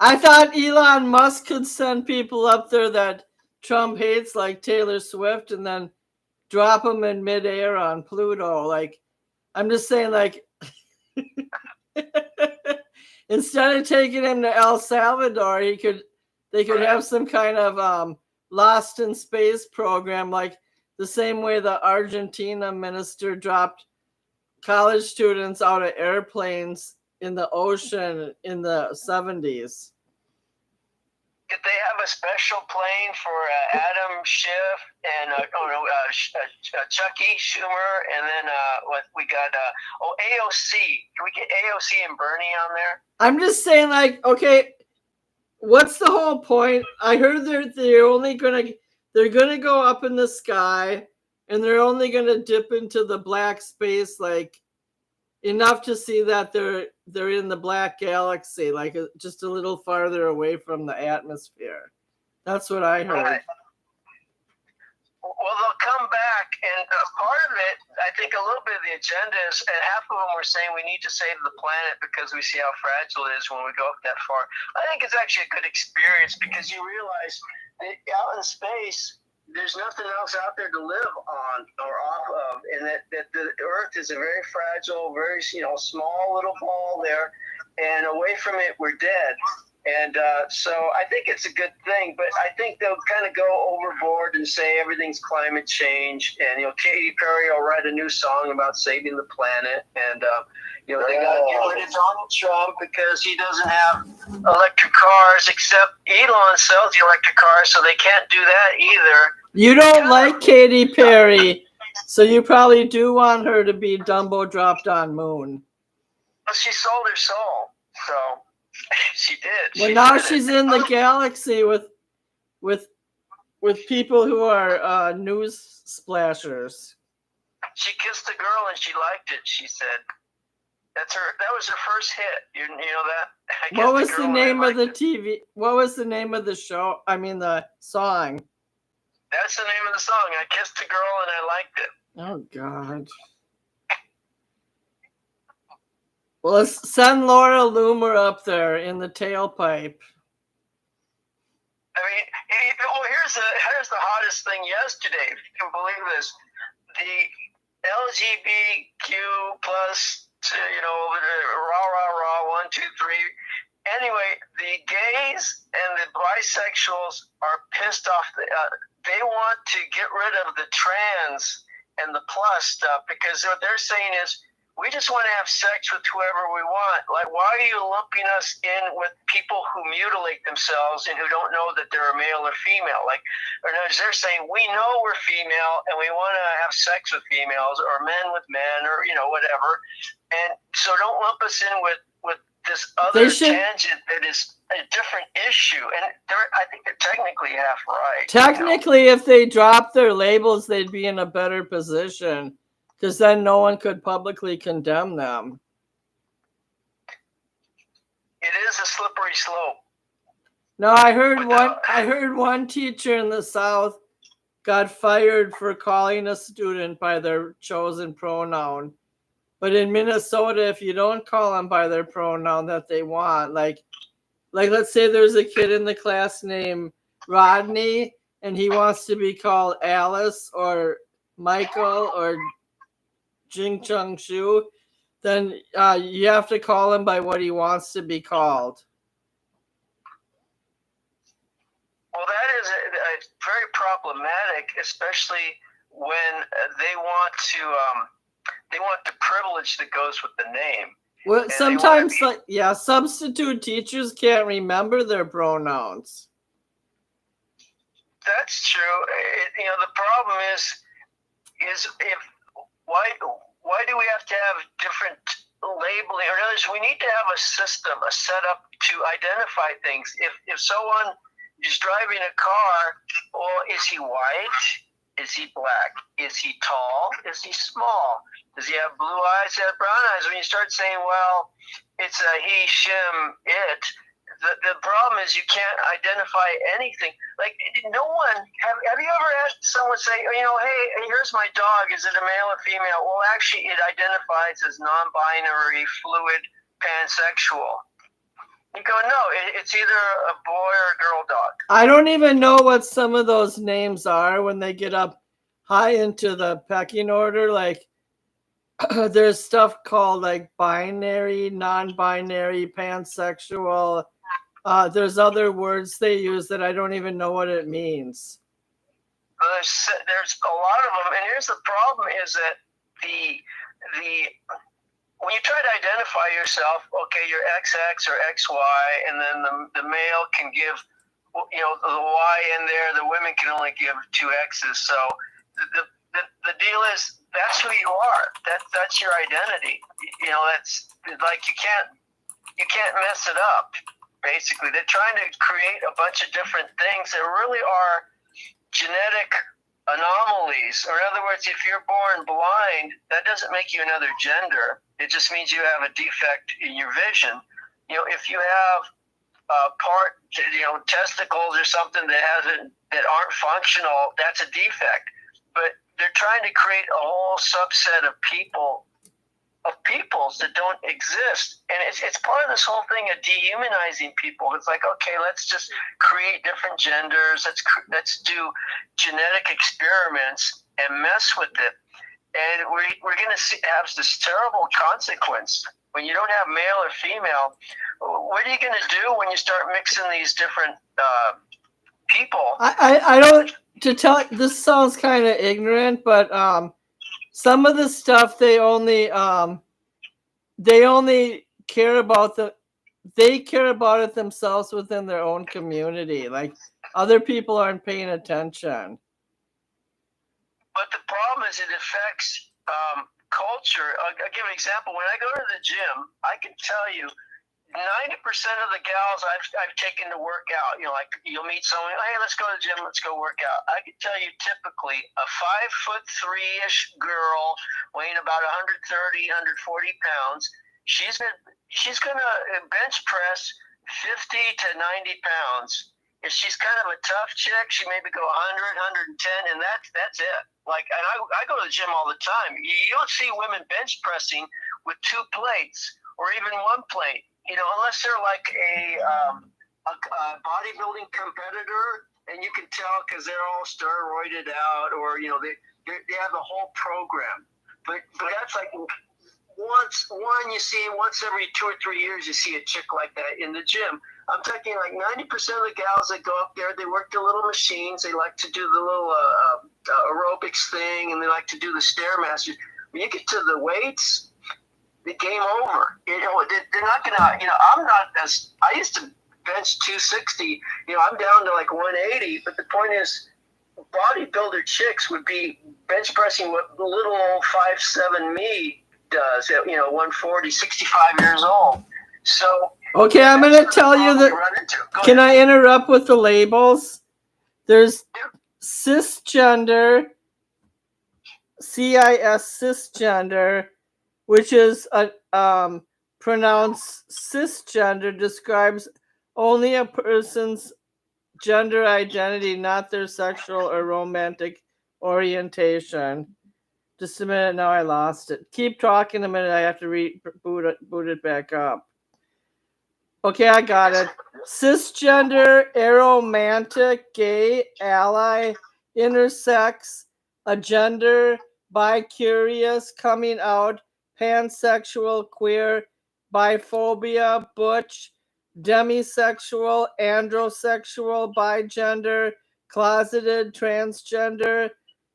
I thought Elon Musk could send people up there that Trump hates, like Taylor Swift, and then drop them in midair on Pluto. Like, I'm just saying, like, instead of taking him to El Salvador, they could have some kind of Lost in Space program, like the same way the Argentina minister dropped college students out of airplanes in the ocean in the 70s. Did they have a special plane for Adam Schiff and Chucky Schumer, and then what we got? AOC. Can we get AOC and Bernie on there? I'm just saying, like, okay, what's the whole point? I heard they're gonna go up in the sky, and they're only gonna dip into the black space, like enough to see that they're in the black galaxy, like just a little farther away from the atmosphere. That's what I heard. Right. Well, they'll come back, and part of it, I think a little bit of the agenda is, and half of them were saying we need to save the planet because we see how fragile it is when we go up that far. I think it's actually a good experience because you realize that out in space, there's nothing else out there to live on or off of, and that the Earth is a very fragile, very small little ball there, and away from it, we're dead. And so I think it's a good thing, but I think they'll kind of go overboard and say everything's climate change, and Katy Perry will write a new song about saving the planet, and they got to get rid of Donald Trump because he doesn't have electric cars, except Elon sells the electric cars, so they can't do that either. You don't like Katy Perry, so you probably do want her to be Dumbo dropped on moon. Well, she sold her soul, so she did. Well, now she's in the galaxy with people who are news splashers. She kissed a girl and she liked it. She said that was her first hit. You know that? What was the name of the TV? What was the name of the show? I mean, the song. That's the name of the song. I kissed a girl and I liked it. Oh God. Well, let's send Laura Loomer up there in the tailpipe. I mean, here's the hottest thing yesterday, if you can believe this. The LGBTQ plus, rah, 1, 2, 3. Anyway, the gays and the bisexuals are pissed off. They want to get rid of the trans and the plus stuff because what they're saying is, we just want to have sex with whoever we want. Like, why are you lumping us in with people who mutilate themselves and who don't know that they're a male or female? Like, or no, they're saying, we know we're female and we want to have sex with females or men with men or, whatever. And so don't lump us in with this other tangent that is a different issue. And I think they're technically half right. Technically, if they dropped their labels, they'd be in a better position. Because then no one could publicly condemn them. It is a slippery slope. No, I heard one teacher in the South got fired for calling a student by their chosen pronoun. But in Minnesota, if you don't call them by their pronoun that they want, like let's say there's a kid in the class named Rodney, and he wants to be called Alice or Michael or Jing Chung Shu, then you have to call him by what he wants to be called. Well, that is very problematic, especially when they want the privilege that goes with the name. Well, sometimes, substitute teachers can't remember their pronouns. That's true. The problem is if why do we have to have different labeling? Or in other words, we need to have a system, a setup to identify things. If someone is driving a car, well, is he white? Is he black? Is he tall? Is he small? Does he have blue eyes? Does he have brown eyes? When you start saying, well, it's a he, shim, it, the problem is you can't identify anything. Like, no one, have you ever asked someone, say, hey, here's my dog, is it a male or female? Well, actually, it identifies as non-binary, fluid, pansexual. You go, no, it's either a boy or a girl dog. I don't even know what some of those names are when they get up high into the pecking order. Like, there's stuff called like binary, non-binary, pansexual, there's other words they use that I don't even know what it means. There's a lot of them, and here's the problem: is that the when you try to identify yourself, okay, you're XX or XY, and then the male can give, the Y in there. The women can only give 2 X's. So the deal is that's who you are. That's your identity. That's like you can't mess it up. Basically, they're trying to create a bunch of different things that really are genetic anomalies. Or in other words, if you're born blind, that doesn't make you another gender. It just means you have a defect in your vision. If you have testicles or something that aren't functional, that's a defect. But they're trying to create a whole subset of peoples that don't exist, and it's part of this whole thing of dehumanizing people. It's like, okay, let's just create different genders. Let's do genetic experiments and mess with it, and we're going to have this terrible consequence when you don't have male or female. What are you going to do when you start mixing these different people? I don't, to tell, this sounds kind of ignorant, but some of the stuff they only care about they care about it themselves within their own community. Like other people aren't paying attention. But the problem is it affects culture. I'll give an example. When I go to the gym, I can tell you 90% of the gals I've taken to work out, like you'll meet someone, hey, let's go to the gym, let's go work out. I can tell you typically a 5'3" girl weighing about 130, 140 pounds, she's gonna bench press 50 to 90 pounds. If she's kind of a tough chick, she maybe go 100, 110, and that's it. Like, and I go to the gym all the time. You don't see women bench pressing with 2 plates or even 1 plate. Unless they're like a bodybuilding competitor, and you can tell because they're all steroided out, or they have the whole program. But that's like once every 2 or 3 years you see a chick like that in the gym. I'm talking like 90% of the gals that go up there, they work the little machines. They like to do the little aerobics thing, and they like to do the Stairmasters. When you get to the weights, the game over. They're not gonna. I'm not as. I used to bench 260. I'm down to like 180. But the point is, bodybuilder chicks would be bench pressing what the little old 5'7" me does at 140, 65 years old. So okay, I'm gonna tell you that. Can I interrupt with the labels? There's cisgender, cisgender, which is pronounced cisgender, describes only a person's gender identity, not their sexual or romantic orientation. Just a minute, now I lost it. Keep talking a minute, I have to boot it back up. Okay, I got it. Cisgender, aromantic, gay, ally, intersex, agender, bi-curious, coming out, pansexual, queer, biphobia, butch, demisexual, androsexual, bigender, closeted, transgender,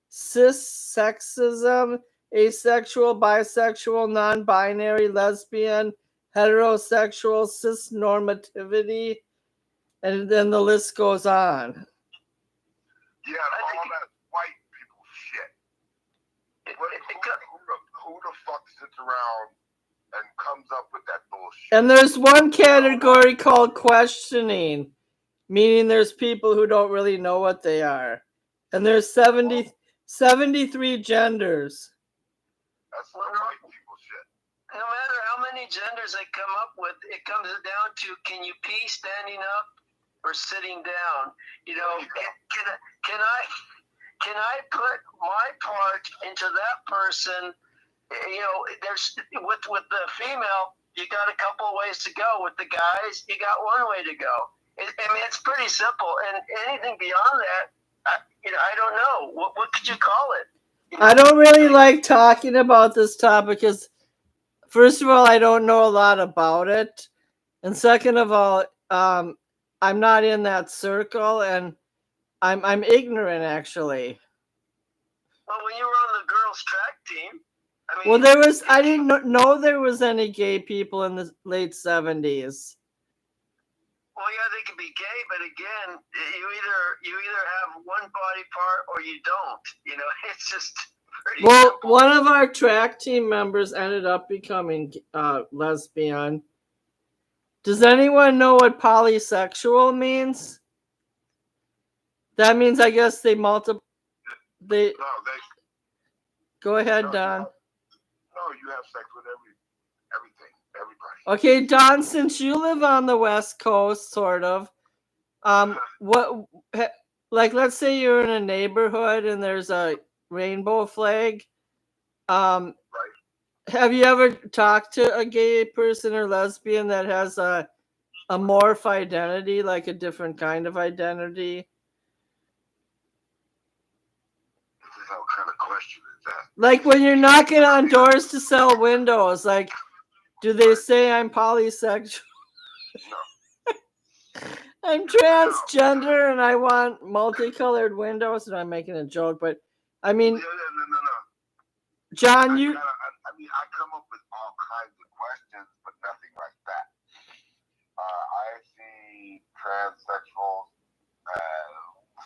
cissexism, asexual, bisexual, non-binary, lesbian, heterosexual, cisnormativity, and then the list goes on. Yeah, all that white people shit. Who the fuck sits around and comes up with that bullshit? And there's one category called questioning, meaning there's people who don't really know what they are. And there's 73 genders. That's what white people shit. No matter how many genders they come up with, it comes down to, can you pee standing up or sitting down? Can I put my part into that person? There's with the female, you got a couple of ways to go. With the guys, you got one way to go. It's pretty simple. And anything beyond that, I don't know. What could you call it? I don't really like talking about this topic because, first of all, I don't know a lot about it. And second of all, I'm not in that circle, and I'm ignorant actually. Well, when you were on the girls' track team, I mean, Well, I didn't know there was any gay people in the late 70s. well, yeah, they can be gay, but again, you either have one body part or you don't. You know, it's just pretty Well, simple. one of our track team members ended up becoming lesbian. Does anyone know what polysexual means? That means, I guess, they multiply. They No, they go ahead, no, Don. you have sex with everything, everybody. Okay, Don, since you live on the West Coast, sort of, what, like, let's say you're in a neighborhood and there's a rainbow flag. Right. Have you ever talked to a gay person or lesbian that has a morph identity, like a different kind of identity? What kind of question is that? Like when you're knocking on doors to sell windows, like, do they say I'm polysexual? No. I'm transgender and I want multicolored windows, and I'm making a joke, but I mean, No. John, you I come up with all kinds of questions, but nothing like that. I see transsexuals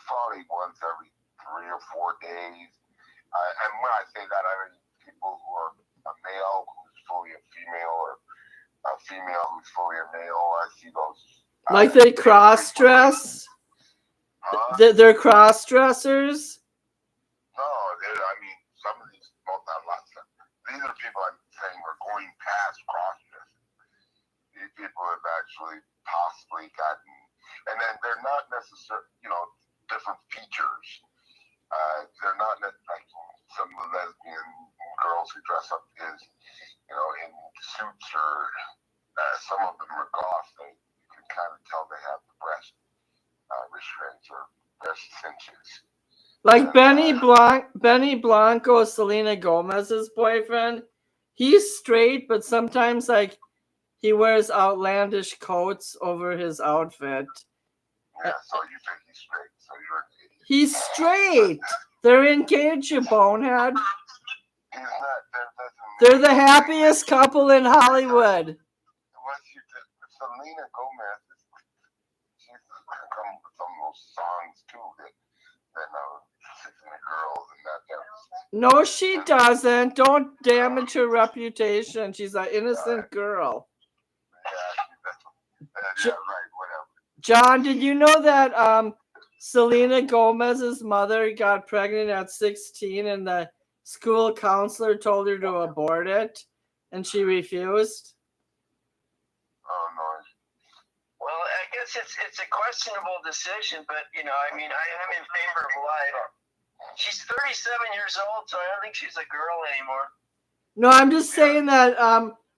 probably once every 3 or 4 days. And when I say that, I mean people who are a male who's fully a female, or a female who's fully a male. I see those. like they cross dress. They're cross dressers. No, I mean, some of these, well, not lots of, these are people I'm saying are going past cross-dressing. These people have actually possibly gotten, and then they're not necessarily, different features. They're not like some of the lesbian girls who dress up as, in suits, or some of them are goth. You can kind of tell they have the breast restraints or breast cinches. Like Benny Blanco, Selena Gomez's boyfriend. He's straight, but sometimes like he wears outlandish coats over his outfit. Yeah, so you think he's straight? So you're an idiot. He's straight. They're engaged, you bonehead. He's not. They're the happiest couple in Hollywood. Selena Gomez, she's come with some of those songs too that Sixteen Girls and that. No, she doesn't. Don't damage her reputation. She's an innocent girl. Yeah, right, whatever. John, did you know that Selena Gomez's mother got pregnant at 16 and the school counselor told her to abort it and she refused? Oh, no. Well, I guess it's a questionable decision, but I mean, I am in favor of life. She's 37 years old, so I don't think she's a girl anymore. No, I'm just saying that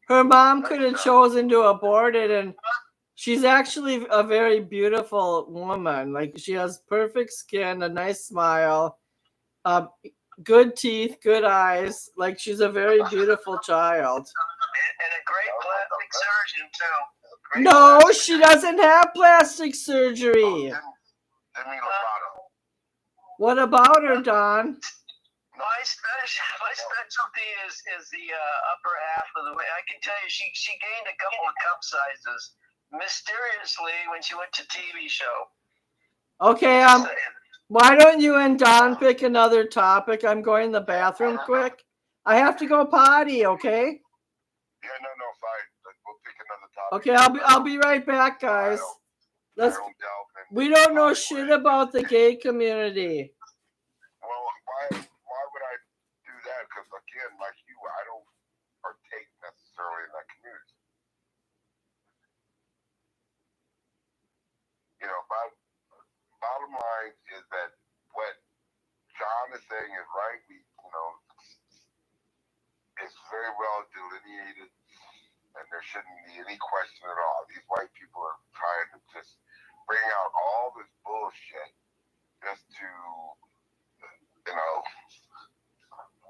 her mom could have chosen to abort it, and she's actually a very beautiful woman. Like, she has perfect skin, a nice smile, good teeth, good eyes. Like, she's a very beautiful child. And a great plastic surgeon, too. No, she doesn't have plastic surgery. Demi Lovato. What about her, Don? My specialty is the upper half of the way. I can tell you, she gained a couple of cup sizes mysteriously when she went to TV show. Okay, why don't you and Don pick another topic? I'm going to the bathroom quick. I have to go potty, okay? Yeah, no, fine. We'll pick another topic. Okay, I'll be right back, guys. We don't know shit about the gay community. Well, why would I do that? Because again, like you, I don't partake necessarily in that community. Bottom line is that what John is saying is right. It's very well delineated, and there shouldn't be any question at all. These white people are trying to just bring out all this bullshit just to,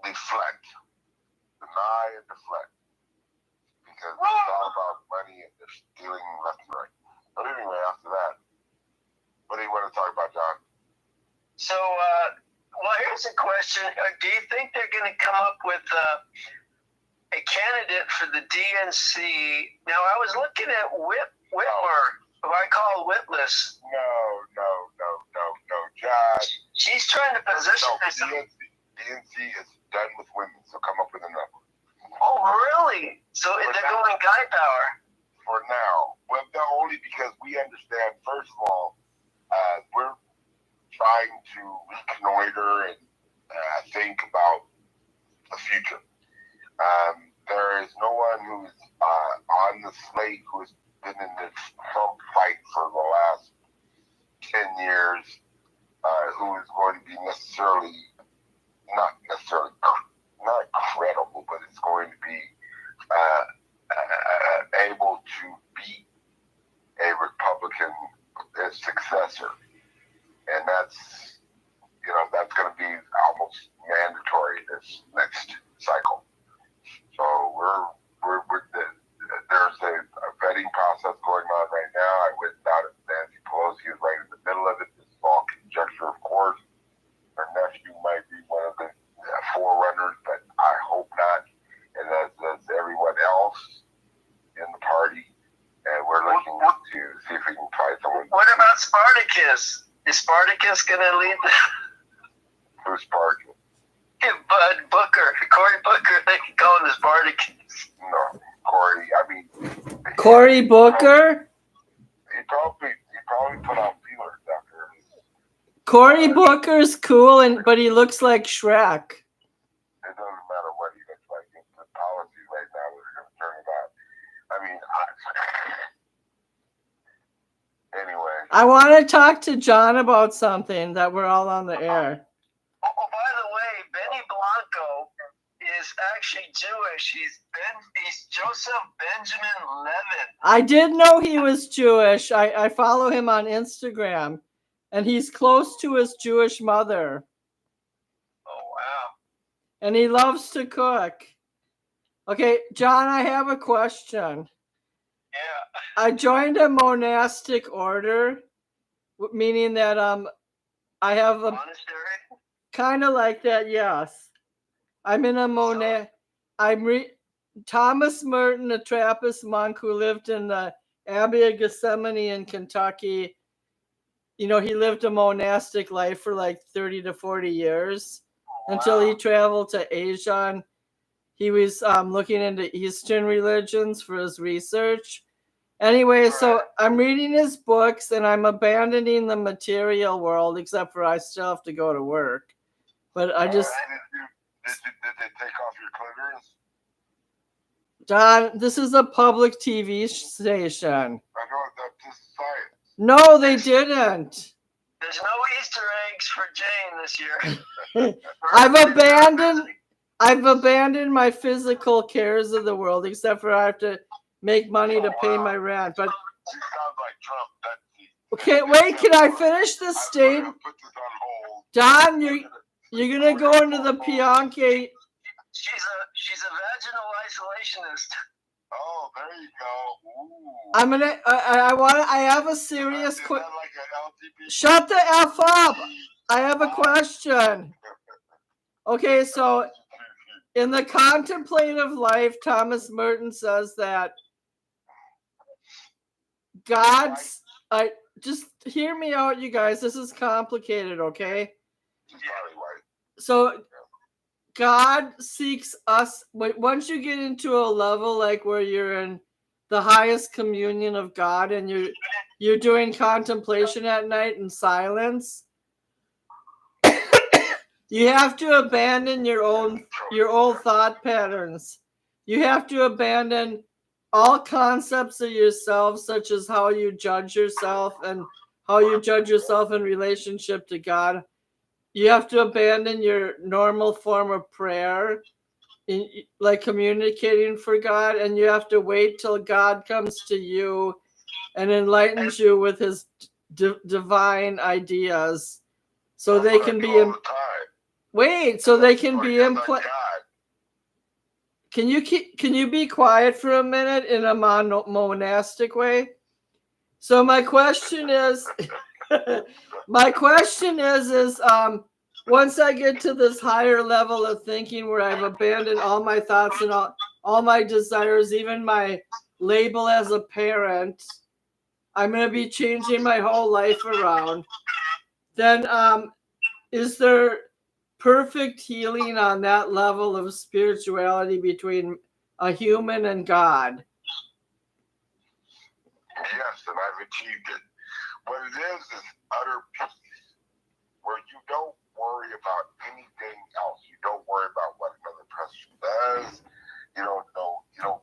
deflect, deny and deflect, because it's all about money and they're stealing left and right. But anyway, after that, here's a question. Do you think they're going to come up with a candidate for the DNC? Now, I was looking at Whitmer, who I call Witless. No, John. She's trying to position herself. DNC is done with women, so come up with a number. Oh, really? So they're going guy power? For now. Well, only because we understand, first of all, we're trying to reconnoiter and think about the future. There is no one who's on the slate who's been in the Trump fight for the last 10 years who is going to be not credible, but it's going to be able to beat a Republican successor. And that's going to be almost mandatory this next cycle. So there's a vetting process going on right now. I went down to Nancy Pelosi is right in the middle of it. This is all conjecture, of course. Her nephew might be one of the forerunners, but I hope not. And as everyone else in the party, and we're looking to see if we can find someone. What about Spartacus? Is Spartacus going to lead the... Who's Spartacus? Bud Booker, Cory Booker, they can call him Spartacus. No, Cory. Cory Booker? He probably put out feelers after. Cory Booker's cool, but he looks like Shrek. It doesn't matter what he looks like. It's the policies right now that are going to turn it on. Anyway. I want to talk to John about something that we're all on the air. Oh, by the way, Benny Blanco is actually Jewish. He's Joseph Benjamin Levin. I did know he was Jewish. I follow him on Instagram, and he's close to his Jewish mother. Oh, wow. And he loves to cook. Okay, John, I have a question. Yeah. I joined a monastic order, meaning that I have a Monastery? kind of like that, yes. I'm in a Thomas Merton, a Trappist monk who lived in the Abbey of Gethsemane in Kentucky. He lived a monastic life for like 30 to 40 years until he traveled to Asia. And he was looking into Eastern religions for his research. Anyway, so I'm reading his books and I'm abandoning the material world, except for I still have to go to work. But I just... Did they take off your clitoris? John, this is a public TV station. I know that's just science. No, they didn't. There's no Easter eggs for Jane this year. I've abandoned my physical cares of the world, except for I have to make money to pay my rent. But She sounds like Trump. okay, wait, can I finish this I'm statement? gonna put this on hold. John, you're gonna go into the Pianke. She's a vaginal isolationist. Oh, there you go. Ooh. I'm gonna. I have a serious Is question. that like an LGBT? Shut the F up. I have a question. Okay, so in the contemplative life, Thomas Merton says that God's. Just hear me out, you guys. This is complicated, okay? She's probably white. So God seeks us. Once you get into a level like where you're in the highest communion of God and you're doing contemplation at night in silence, you have to abandon your old thought patterns. You have to abandon all concepts of yourself, such as how you judge yourself and how you judge yourself in relationship to God. You have to abandon your normal form of prayer, like communicating for God, and you have to wait till God comes to you and enlightens you with his divine ideas, so they can be so they can be in place. Can you be quiet for a minute in a monastic way? So my question is, once I get to this higher level of thinking where I've abandoned all my thoughts and all my desires, even my label as a parent, I'm going to be changing my whole life around. Then is there perfect healing on that level of spirituality between a human and God? Yes, and I've achieved it. What it is utter peace, where you don't worry about anything else. You don't worry about what another person does. You don't know.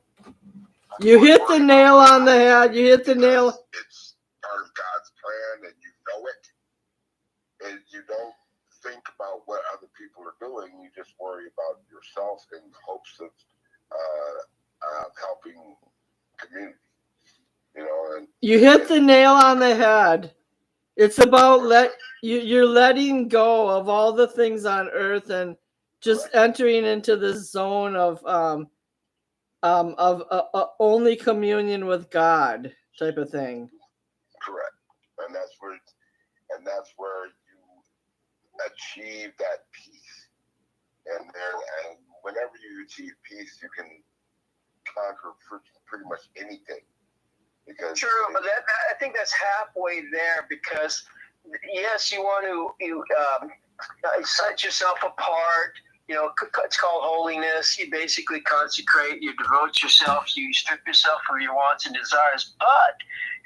You hit the nail on the head. You hit the nail. It's part of God's plan, and you know it. And you don't think about what other people are doing. You just worry about yourself in hopes of helping community. And you hit the nail on the head. It's about you're letting go of all the things on earth and just entering into this zone of only communion with God type of thing. Correct, and that's where you achieve that peace. And whenever you achieve peace, you can conquer pretty much anything. Because true, but I think that's halfway there, because yes, you want to set yourself apart. It's called holiness. You basically consecrate, you devote yourself, you strip yourself of your wants and desires. But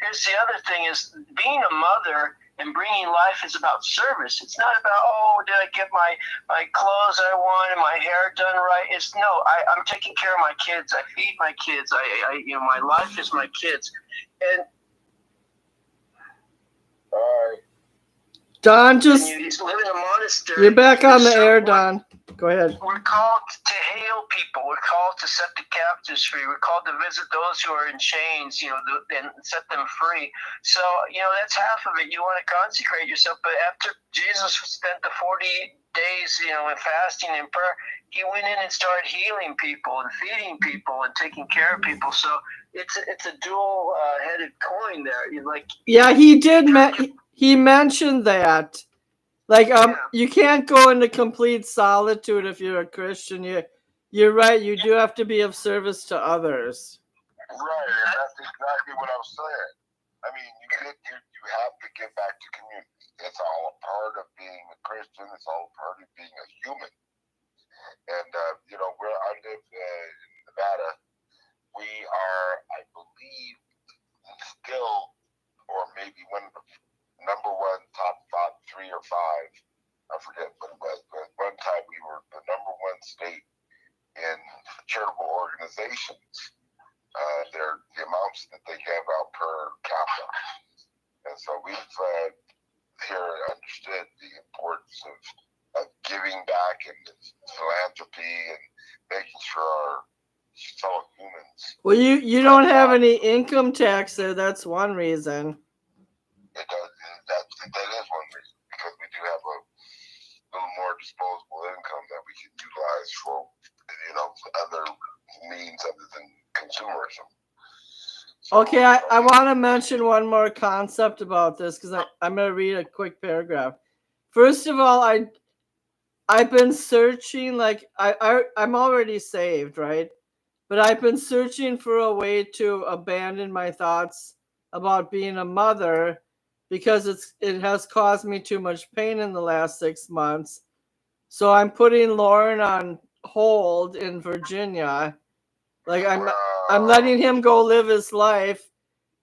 here's the other thing: is being a mother and bringing life is about service. It's not about, did I get my clothes I want and my hair done right? I'm taking care of my kids. I feed my kids. My life is my kids. And Don, he's living in a monastery. You're back on the air, Don. Go ahead. We're called to heal people. We're called to set the captives free. We're called to visit those who are in chains, and set them free. So, that's half of it. You want to consecrate yourself. But after Jesus spent the 40 days, in fasting and prayer, he went in and started healing people and feeding people and taking care of people. So it's a dual-headed coin there. Yeah, he did. He mentioned that. You can't go into complete solitude if you're a Christian. You're right. You do have to be of service to others. Right, and that's exactly what I was saying. I mean, you have to get back to community. It's all a part of being a Christian. It's all a part of being a human. And where I live in Nevada, we are, I believe, still, or maybe one of the number one top 3 or 5. I forget what it was, but one time we were the number one state in charitable organizations. The amounts that they gave out per capita, and so we've here understood the importance of giving back and philanthropy and making sure our fellow humans. Well, you don't have any income tax there. That's one reason. It does. That is one reason, because we do have a little more disposable income that we can utilize for other means other than consumerism. So, okay, I want to mention one more concept about this, because I'm going to read a quick paragraph. First of all, I've been searching, I'm already saved, right? But I've been searching for a way to abandon my thoughts about being a mother, because it has caused me too much pain in the last 6 months. So I'm putting Lauren on hold in Virginia. I'm letting him go live his life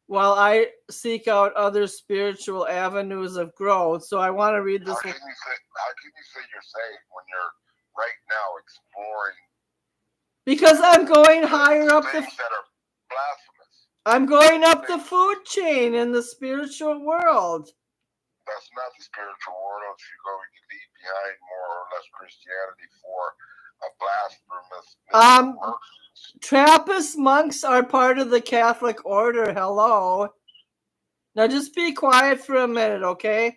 while I seek out other spiritual avenues of growth. So I want to read this. How can you say you're saved when you're right now exploring? Because I'm going higher up things that are blasphemous. I'm going up the food chain in the spiritual world. That's not the spiritual world. If you're going to leave behind more or less Christianity for a blasphemous. Trappist monks are part of the Catholic order. Hello. Now just be quiet for a minute, okay?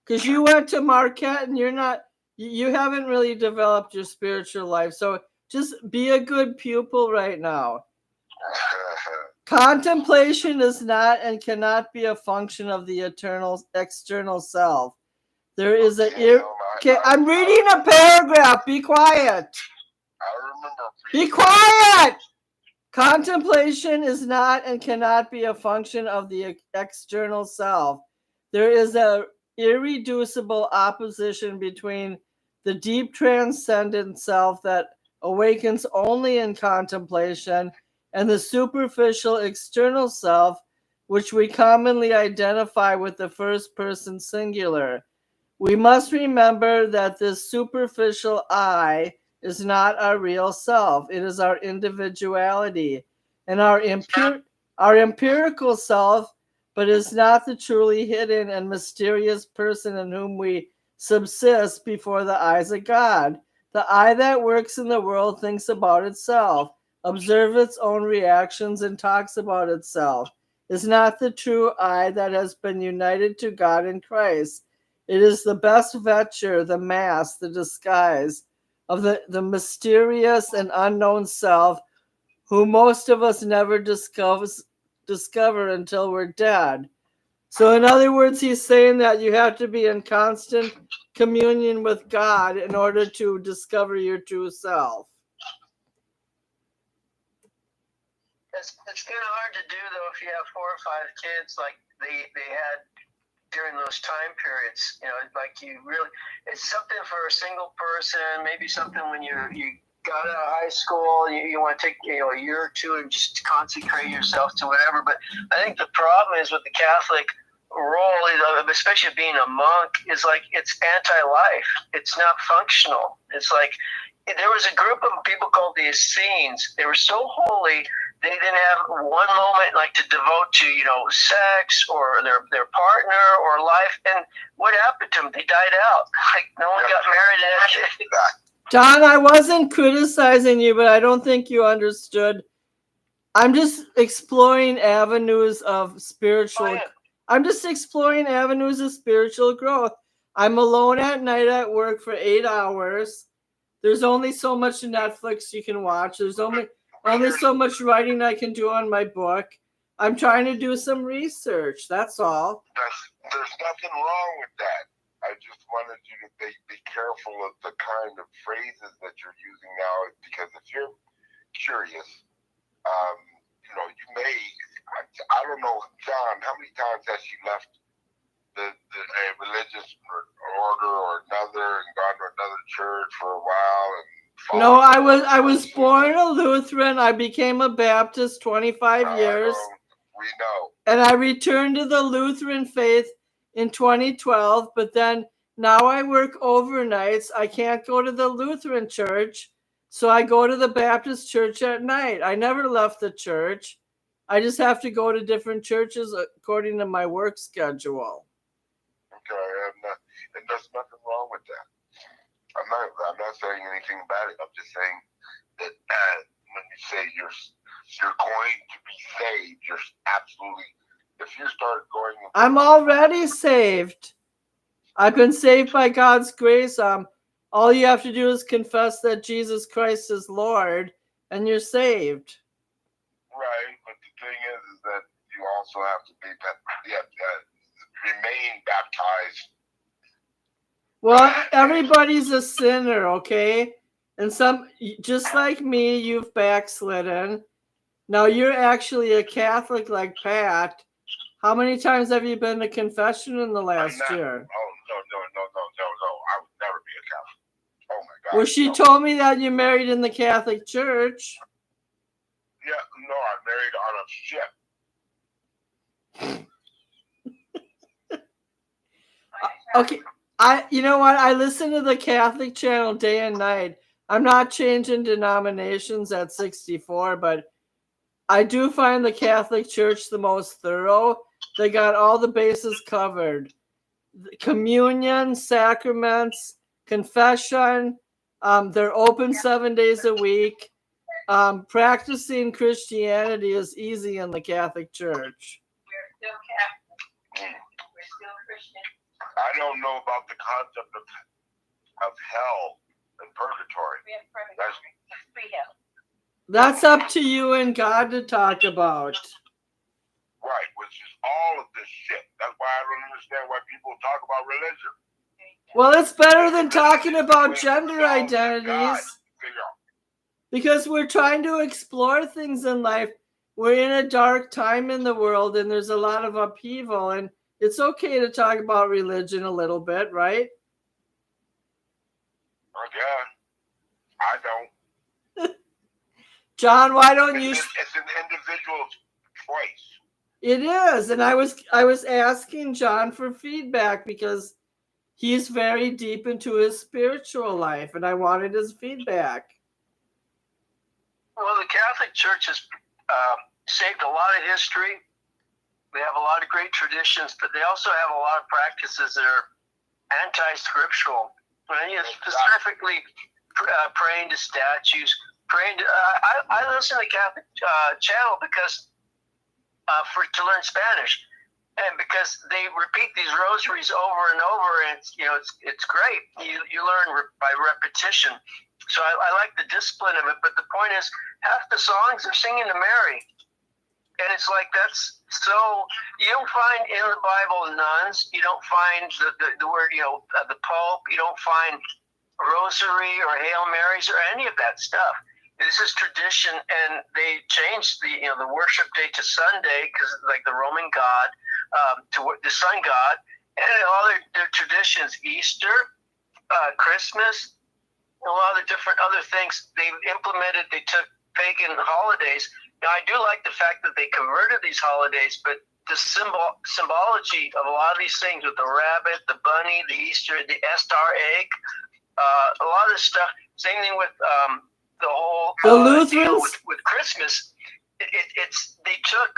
Because you went to Marquette and you haven't really developed your spiritual life. So just be a good pupil right now. Contemplation is not and cannot be a function of the external self. There is Okay, I'm reading a paragraph. Be quiet. I remember. Be quiet. Contemplation is not and cannot be a function of the external self. There is a irreducible opposition between the deep transcendent self that awakens only in contemplation and the superficial external self, which we commonly identify with the first person singular. We must remember that this superficial I is not our real self. It is our individuality and our empirical self, but is not the truly hidden and mysterious person in whom we subsist before the eyes of God. The I that works in the world thinks about itself, observes its own reactions, and talks about itself. Is not the true I that has been united to God in Christ. It is the best vesture, the mask, the disguise of the mysterious and unknown self who most of us never discover until we're dead. So in other words, he's saying that you have to be in constant communion with God in order to discover your true self. It's kind of hard to do, though, if you have 4 or 5 kids like they had during those time periods. You know, like you really, it's something for a single person, maybe something when you got out of high school, you want to take a year or two and just consecrate yourself to whatever. But I think the problem is with the Catholic role, especially being a monk, is like it's anti-life. It's not functional. It's like there was a group of people called the Essenes. They were so holy. They didn't have one moment like to devote to, sex or their partner or life. And what happened to them? They died out. Like no one got married. John, I wasn't criticizing you, but I don't think you understood. I'm just exploring avenues of spiritual. I'm just exploring avenues of spiritual growth. I'm alone at night at work for 8 hours. There's only so much Netflix you can watch. There's only so much writing I can do on my book. I'm trying to do some research. That's all. There's nothing wrong with that. I just wanted you to be careful of the kind of phrases that you're using now, because if you're curious, you may. I don't know, John. How many times has she left a religious order or another and gone to another church for a while? No, I was born a Lutheran. I became a Baptist 25 years. We know. And I returned to the Lutheran faith in 2012, but then now I work overnights. I can't go to the Lutheran church, so I go to the Baptist church at night. I never left the church. I just have to go to different churches according to my work schedule. Okay, and there's nothing wrong with that. I'm not saying anything about it. I'm just saying that when you say you're going to be saved, you're absolutely. If you start going, I'm already saved. I've been saved by God's grace. All you have to do is confess that Jesus Christ is Lord, and you're saved. Right, but the thing is that you also have to remain baptized. Well, everybody's a sinner, okay? And some, just like me, you've backslidden. Now you're actually a Catholic like Pat. How many times have you been to confession in the last year? Oh, no. I would never be a Catholic. Oh, my God. Well, she told me that you married in the Catholic Church. Yeah, no, I married on a ship. Okay. You know what? I listen to the Catholic channel day and night. I'm not changing denominations at 64, but I do find the Catholic Church the most thorough. They got all the bases covered. Communion, sacraments, confession. They're open 7 days a week. Practicing Christianity is easy in the Catholic Church. We're still Catholic. We're still Christian. I don't know about the concept of hell and purgatory. We have purgatory. Free hell. That's up to you and God to talk about. Right, which is all of this shit. That's why I don't understand why people talk about religion. Well, it's better than talking about gender identities because we're trying to explore things in life. We're in a dark time in the world and there's a lot of upheaval, and it's okay to talk about religion a little bit, right? Yeah, I don't. John, why don't you? It's an individual's choice. It is, and I was asking John for feedback because he's very deep into his spiritual life, and I wanted his feedback. Well, the Catholic Church has saved a lot of history. They have a lot of great traditions, but they also have a lot of practices that are anti-scriptural. And specifically praying to statues, praying to. I listen to the Catholic channel because to learn Spanish, and because they repeat these rosaries over and over, and it's great. You learn by repetition. So I like the discipline of it. But the point is, half the songs are singing to Mary, and it's like that's so. You don't find in the Bible nuns. You don't find the word the Pope. You don't find rosary or Hail Marys or any of that stuff. This is tradition, and they changed the worship day to Sunday because like the Roman god to the sun god, and all their traditions, Easter, Christmas, a lot of the different other things they've implemented. They took pagan holidays. Now I do like the fact that they converted these holidays, but the symbology of a lot of these things with the rabbit, the bunny, the Easter, the star egg, a lot of this stuff. Same thing with the whole deal with Christmas. It's they took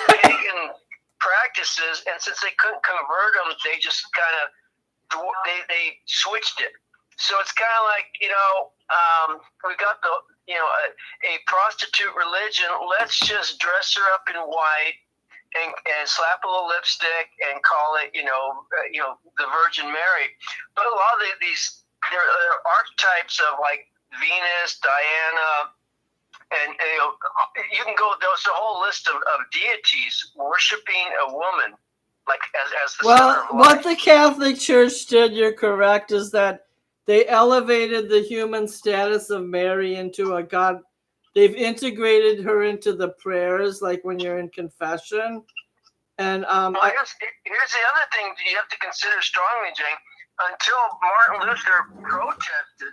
pagan practices, and since they couldn't convert them, they just kind of they switched it. So it's kind of like we got a prostitute religion. Let's just dress her up in white and slap a little lipstick and call it the Virgin Mary. But a lot of these there are archetypes of like Venus, Diana, and you can go. There's a whole list of deities worshiping a woman, like as the center of life. What the Catholic Church did, you're correct, is that they elevated the human status of Mary into a god. They've integrated her into the prayers, like when you're in confession. And here's the other thing you have to consider strongly, Jane. Until Martin Luther protested.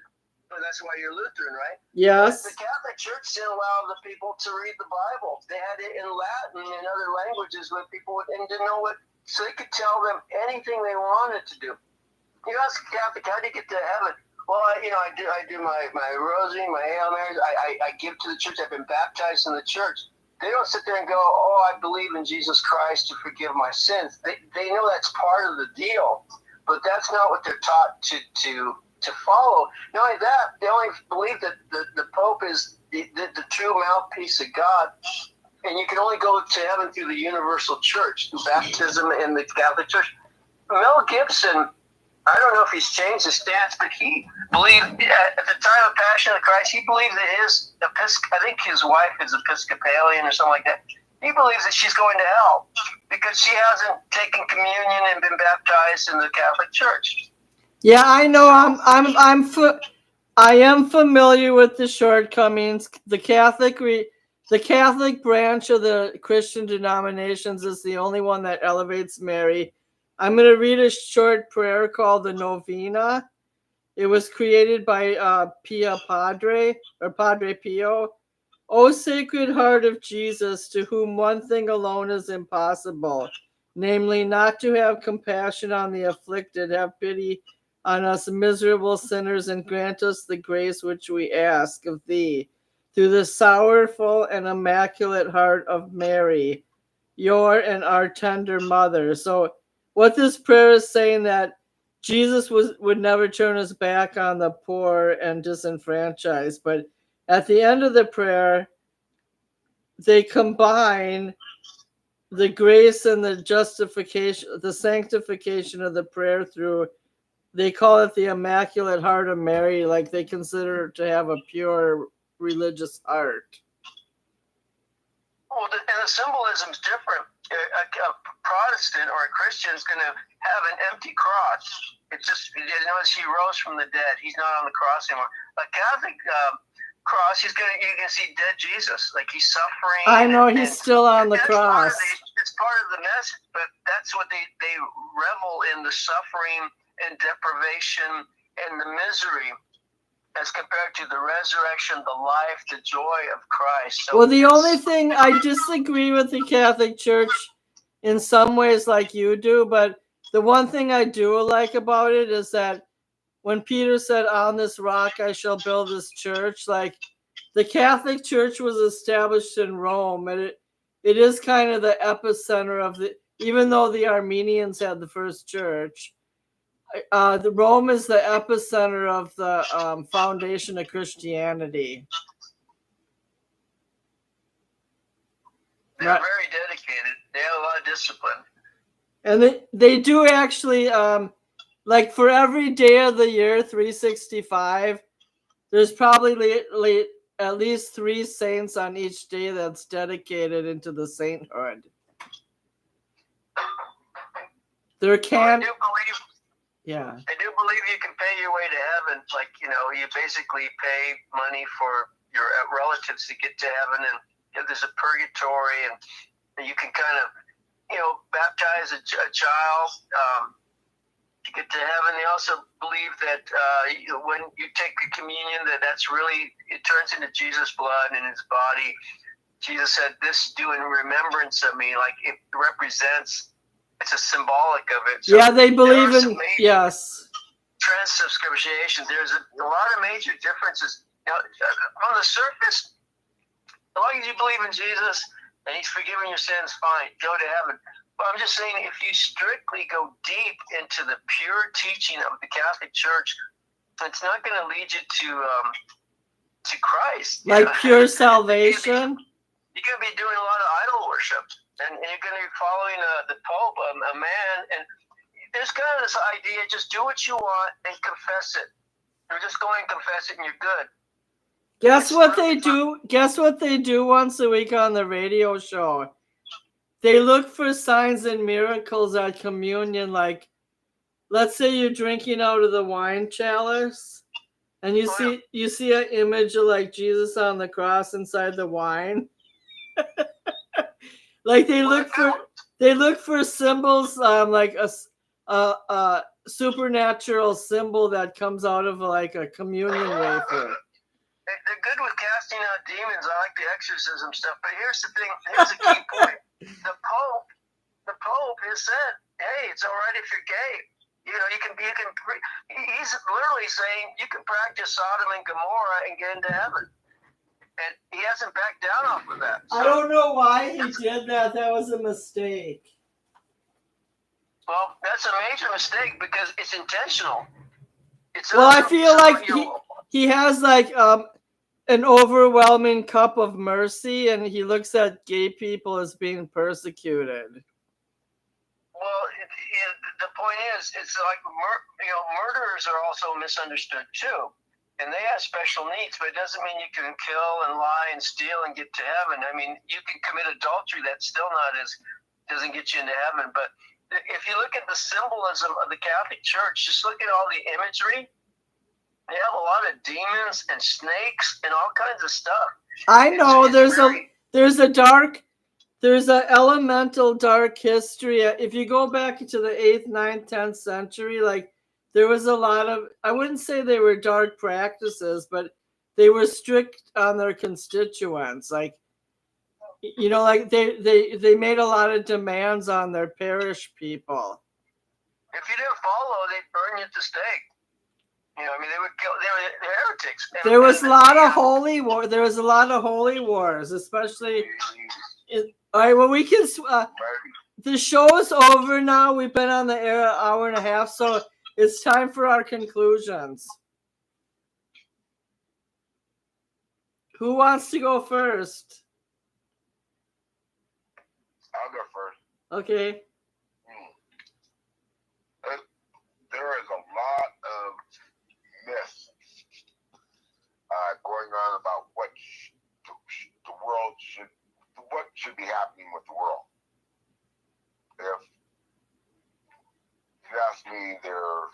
That's why you're Lutheran, right? Yes. The Catholic Church didn't allow the people to read the Bible. They had it in Latin and other languages where people didn't know what, so they could tell them anything they wanted to do. You ask a Catholic, how do you get to heaven? Well, I do my rosary, my Hail Marys. I give to the church. I've been baptized in the church. They don't sit there and go, oh, I believe in Jesus Christ to forgive my sins. They know that's part of the deal, but that's not what they're taught to follow. Not only that, they only believe that the Pope is the true mouthpiece of God, and you can only go to heaven through the universal church, through baptism in the Catholic Church. Mel Gibson, I don't know if he's changed his stance, but he believed at the time of Passion of Christ, he believed that I think his wife is Episcopalian or something like that. He believes that she's going to hell because she hasn't taken communion and been baptized in the Catholic Church. Yeah, I know. I am familiar with the shortcomings. The Catholic branch of the Christian denominations is the only one that elevates Mary. I'm going to read a short prayer called the Novena. It was created by Padre Pio. O Sacred Heart of Jesus, to whom one thing alone is impossible, namely not to have compassion on the afflicted, have pity on us miserable sinners, and grant us the grace which we ask of thee, through the sorrowful and immaculate heart of Mary, your and our tender mother. So what this prayer is saying, that Jesus would never turn his back on the poor and disenfranchised, but at the end of the prayer, they combine the grace and the justification, the sanctification of the prayer through, they call it the Immaculate Heart of Mary, like they consider her to have a pure religious heart. Well, and the symbolism's different. A Protestant or a Christian is going to have an empty cross, It's just, you notice he rose from the dead. He's not on the cross anymore. A Catholic cross, you can see dead Jesus, like he's suffering. I know he's still on the cross. It's part of the message, but that's what they revel in, the suffering and deprivation and the misery, as compared to the resurrection, the life, the joy of Christ. So well, the only thing I disagree with the Catholic Church in some ways, like you do, but the one thing I do like about it is that when Peter said, "On this rock I shall build this church," like the Catholic Church was established in Rome, and it is kind of the epicenter of the. Even though the Armenians had the first church, the Rome is the epicenter of the foundation of Christianity. they're very dedicated. They have a lot of discipline. And they do actually, like for every day of the year, 365, there's probably at least 3 saints on each day that's dedicated into the sainthood. There can, yeah. I do believe you can pay your way to heaven. Like, you basically pay money for your relatives to get to heaven, and there's a purgatory, and you can kind of, baptize a child to get to heaven. They also believe that when you take the communion, that's really, it turns into Jesus' blood and his body. Jesus said, "This do in remembrance of me." Like it represents, it's a symbolic of it. So yeah, they believe in, yes. Transubstantiation. There's a lot of major differences. On the surface, as long as you believe in Jesus and he's forgiven your sins, fine, go to heaven. But I'm just saying, if you strictly go deep into the pure teaching of the Catholic Church, it's not going to lead you to Christ. Like pure salvation? You're going to be doing a lot of idol worship, and you're going to be following the Pope, a man, and there's kind of this idea, just do what you want and confess it. Or just go and confess it and you're good. Guess what they do? Guess what they do once a week on the radio show? They look for signs and miracles at communion. Like, let's say you're drinking out of the wine chalice, and you see an image of like Jesus on the cross inside the wine. Like they look for symbols, like a supernatural symbol that comes out of like a communion wafer. They're good with casting out demons. I like the exorcism stuff. But here's the thing. Here's the key point. The Pope has said, "Hey, it's all right if you're gay. You can. He's literally saying you can practice Sodom and Gomorrah and get into heaven." And he hasn't backed down off of that. So, I don't know why he did that. That was a mistake. Well, that's a major mistake because it's intentional. I feel like he has like an overwhelming cup of mercy, and he looks at gay people as being persecuted. Well, the point is, it's like murderers are also misunderstood too, and they have special needs. But it doesn't mean you can kill and lie and steal and get to heaven. I mean, you can commit adultery. That's still doesn't get you into heaven. But if you look at the symbolism of the Catholic Church, just look at all the imagery. They have a lot of demons and snakes and all kinds of stuff. I know there's an elemental dark history. If you go back to the 8th, 9th, 10th century, like there was a lot of, I wouldn't say they were dark practices, but they were strict on their constituents. Like, like they made a lot of demands on their parish people. If you didn't follow, they'd burn you at the stake. They would kill. They were heretics. There was a lot of holy war. There was a lot of holy wars, especially. All right. Well, we can. The show is over now. We've been on the air an hour and a half, so it's time for our conclusions. Who wants to go first? I'll go first. Okay. There is a lot of myths going on about what should be happening with the world. If you ask me, there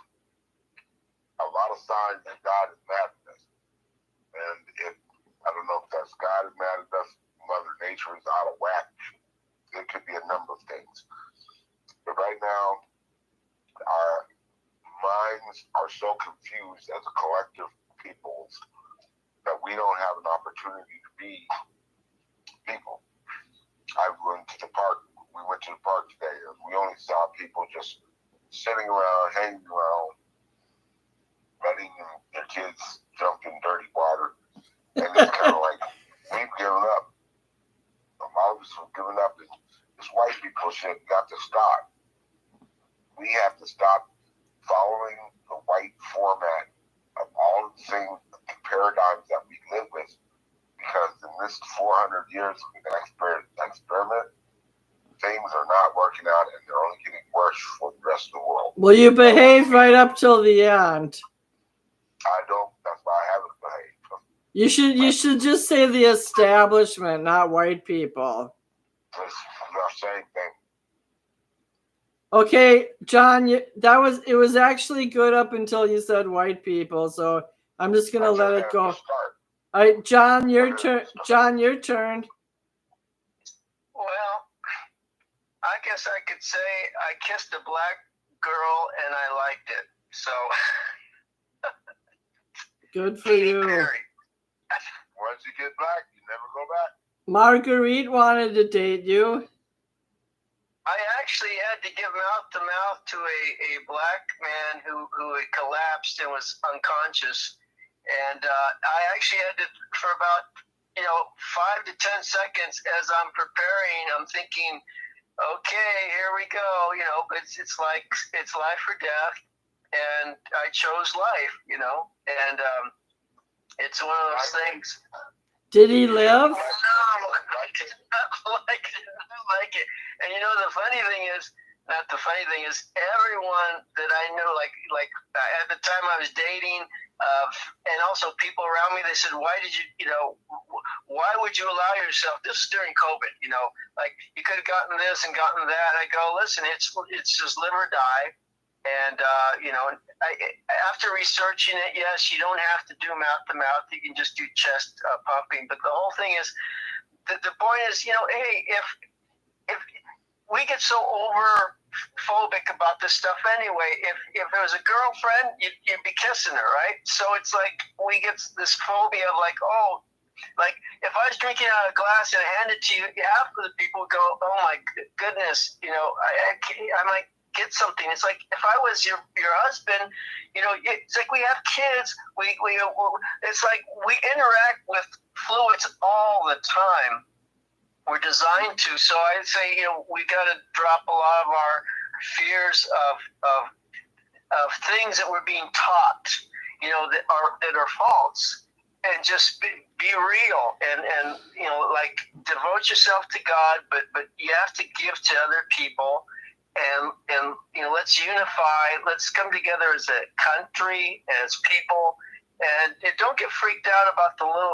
so confused as a collective people that we don't have an opportunity to be people. I went to the park. We went to the park today, and we only saw people just sitting around, hanging around, letting their kids jump in dirty water. And it's kind of like, we've given up. A lot of us have given up. This white people shit got to stop. We have to stop following the white format of all the things, the paradigms that we live with. Because in this 400 years of an experiment, things are not working out, and they're only getting worse for the rest of the world. Well, you behaved right up till the end. I don't. That's why I haven't behaved. You should just say the establishment, not white people. It's the same thing. Okay, John, it was actually good up until you said white people, so I'm just gonna let it go. All right, John, your turn. John, your turn. Well, I guess I could say I kissed a black girl and I liked it. So Good for Katy you. Perry. Once you get black, you never go back. Marguerite wanted to date you. I actually had to give mouth to mouth to a black man who had collapsed and was unconscious. And I actually had to, for about 5 to 10 seconds as I'm preparing, I'm thinking, okay, here we go. It's like it's life or death, and I chose life. And it's one of those things. Did he live? No, I didn't like it. And the funny thing is, not the funny thing is, everyone that I knew, like at the time I was dating, and also people around me, they said, why did you, why would you allow yourself? This is during COVID, like you could have gotten this and gotten that. I go, listen, it's just live or die. And, after researching it, yes, you don't have to do mouth to mouth. You can just do chest pumping. But the whole thing is, the point is, hey, if we get so overphobic about this stuff anyway, if it was a girlfriend, you'd be kissing her, right? So it's like we get this phobia of like, oh, like if I was drinking out of a glass and I hand it to you, half of the people go, oh my goodness, I might get something. It's like if I was your husband, it's like we have kids. It's like we interact with fluids all the time. We're designed to. So I'd say we got to drop a lot of our fears of things that we're being taught, that are false, and just be real and like devote yourself to God, but you have to give to other people. And let's unify. Let's come together as a country, as people, and don't get freaked out about the little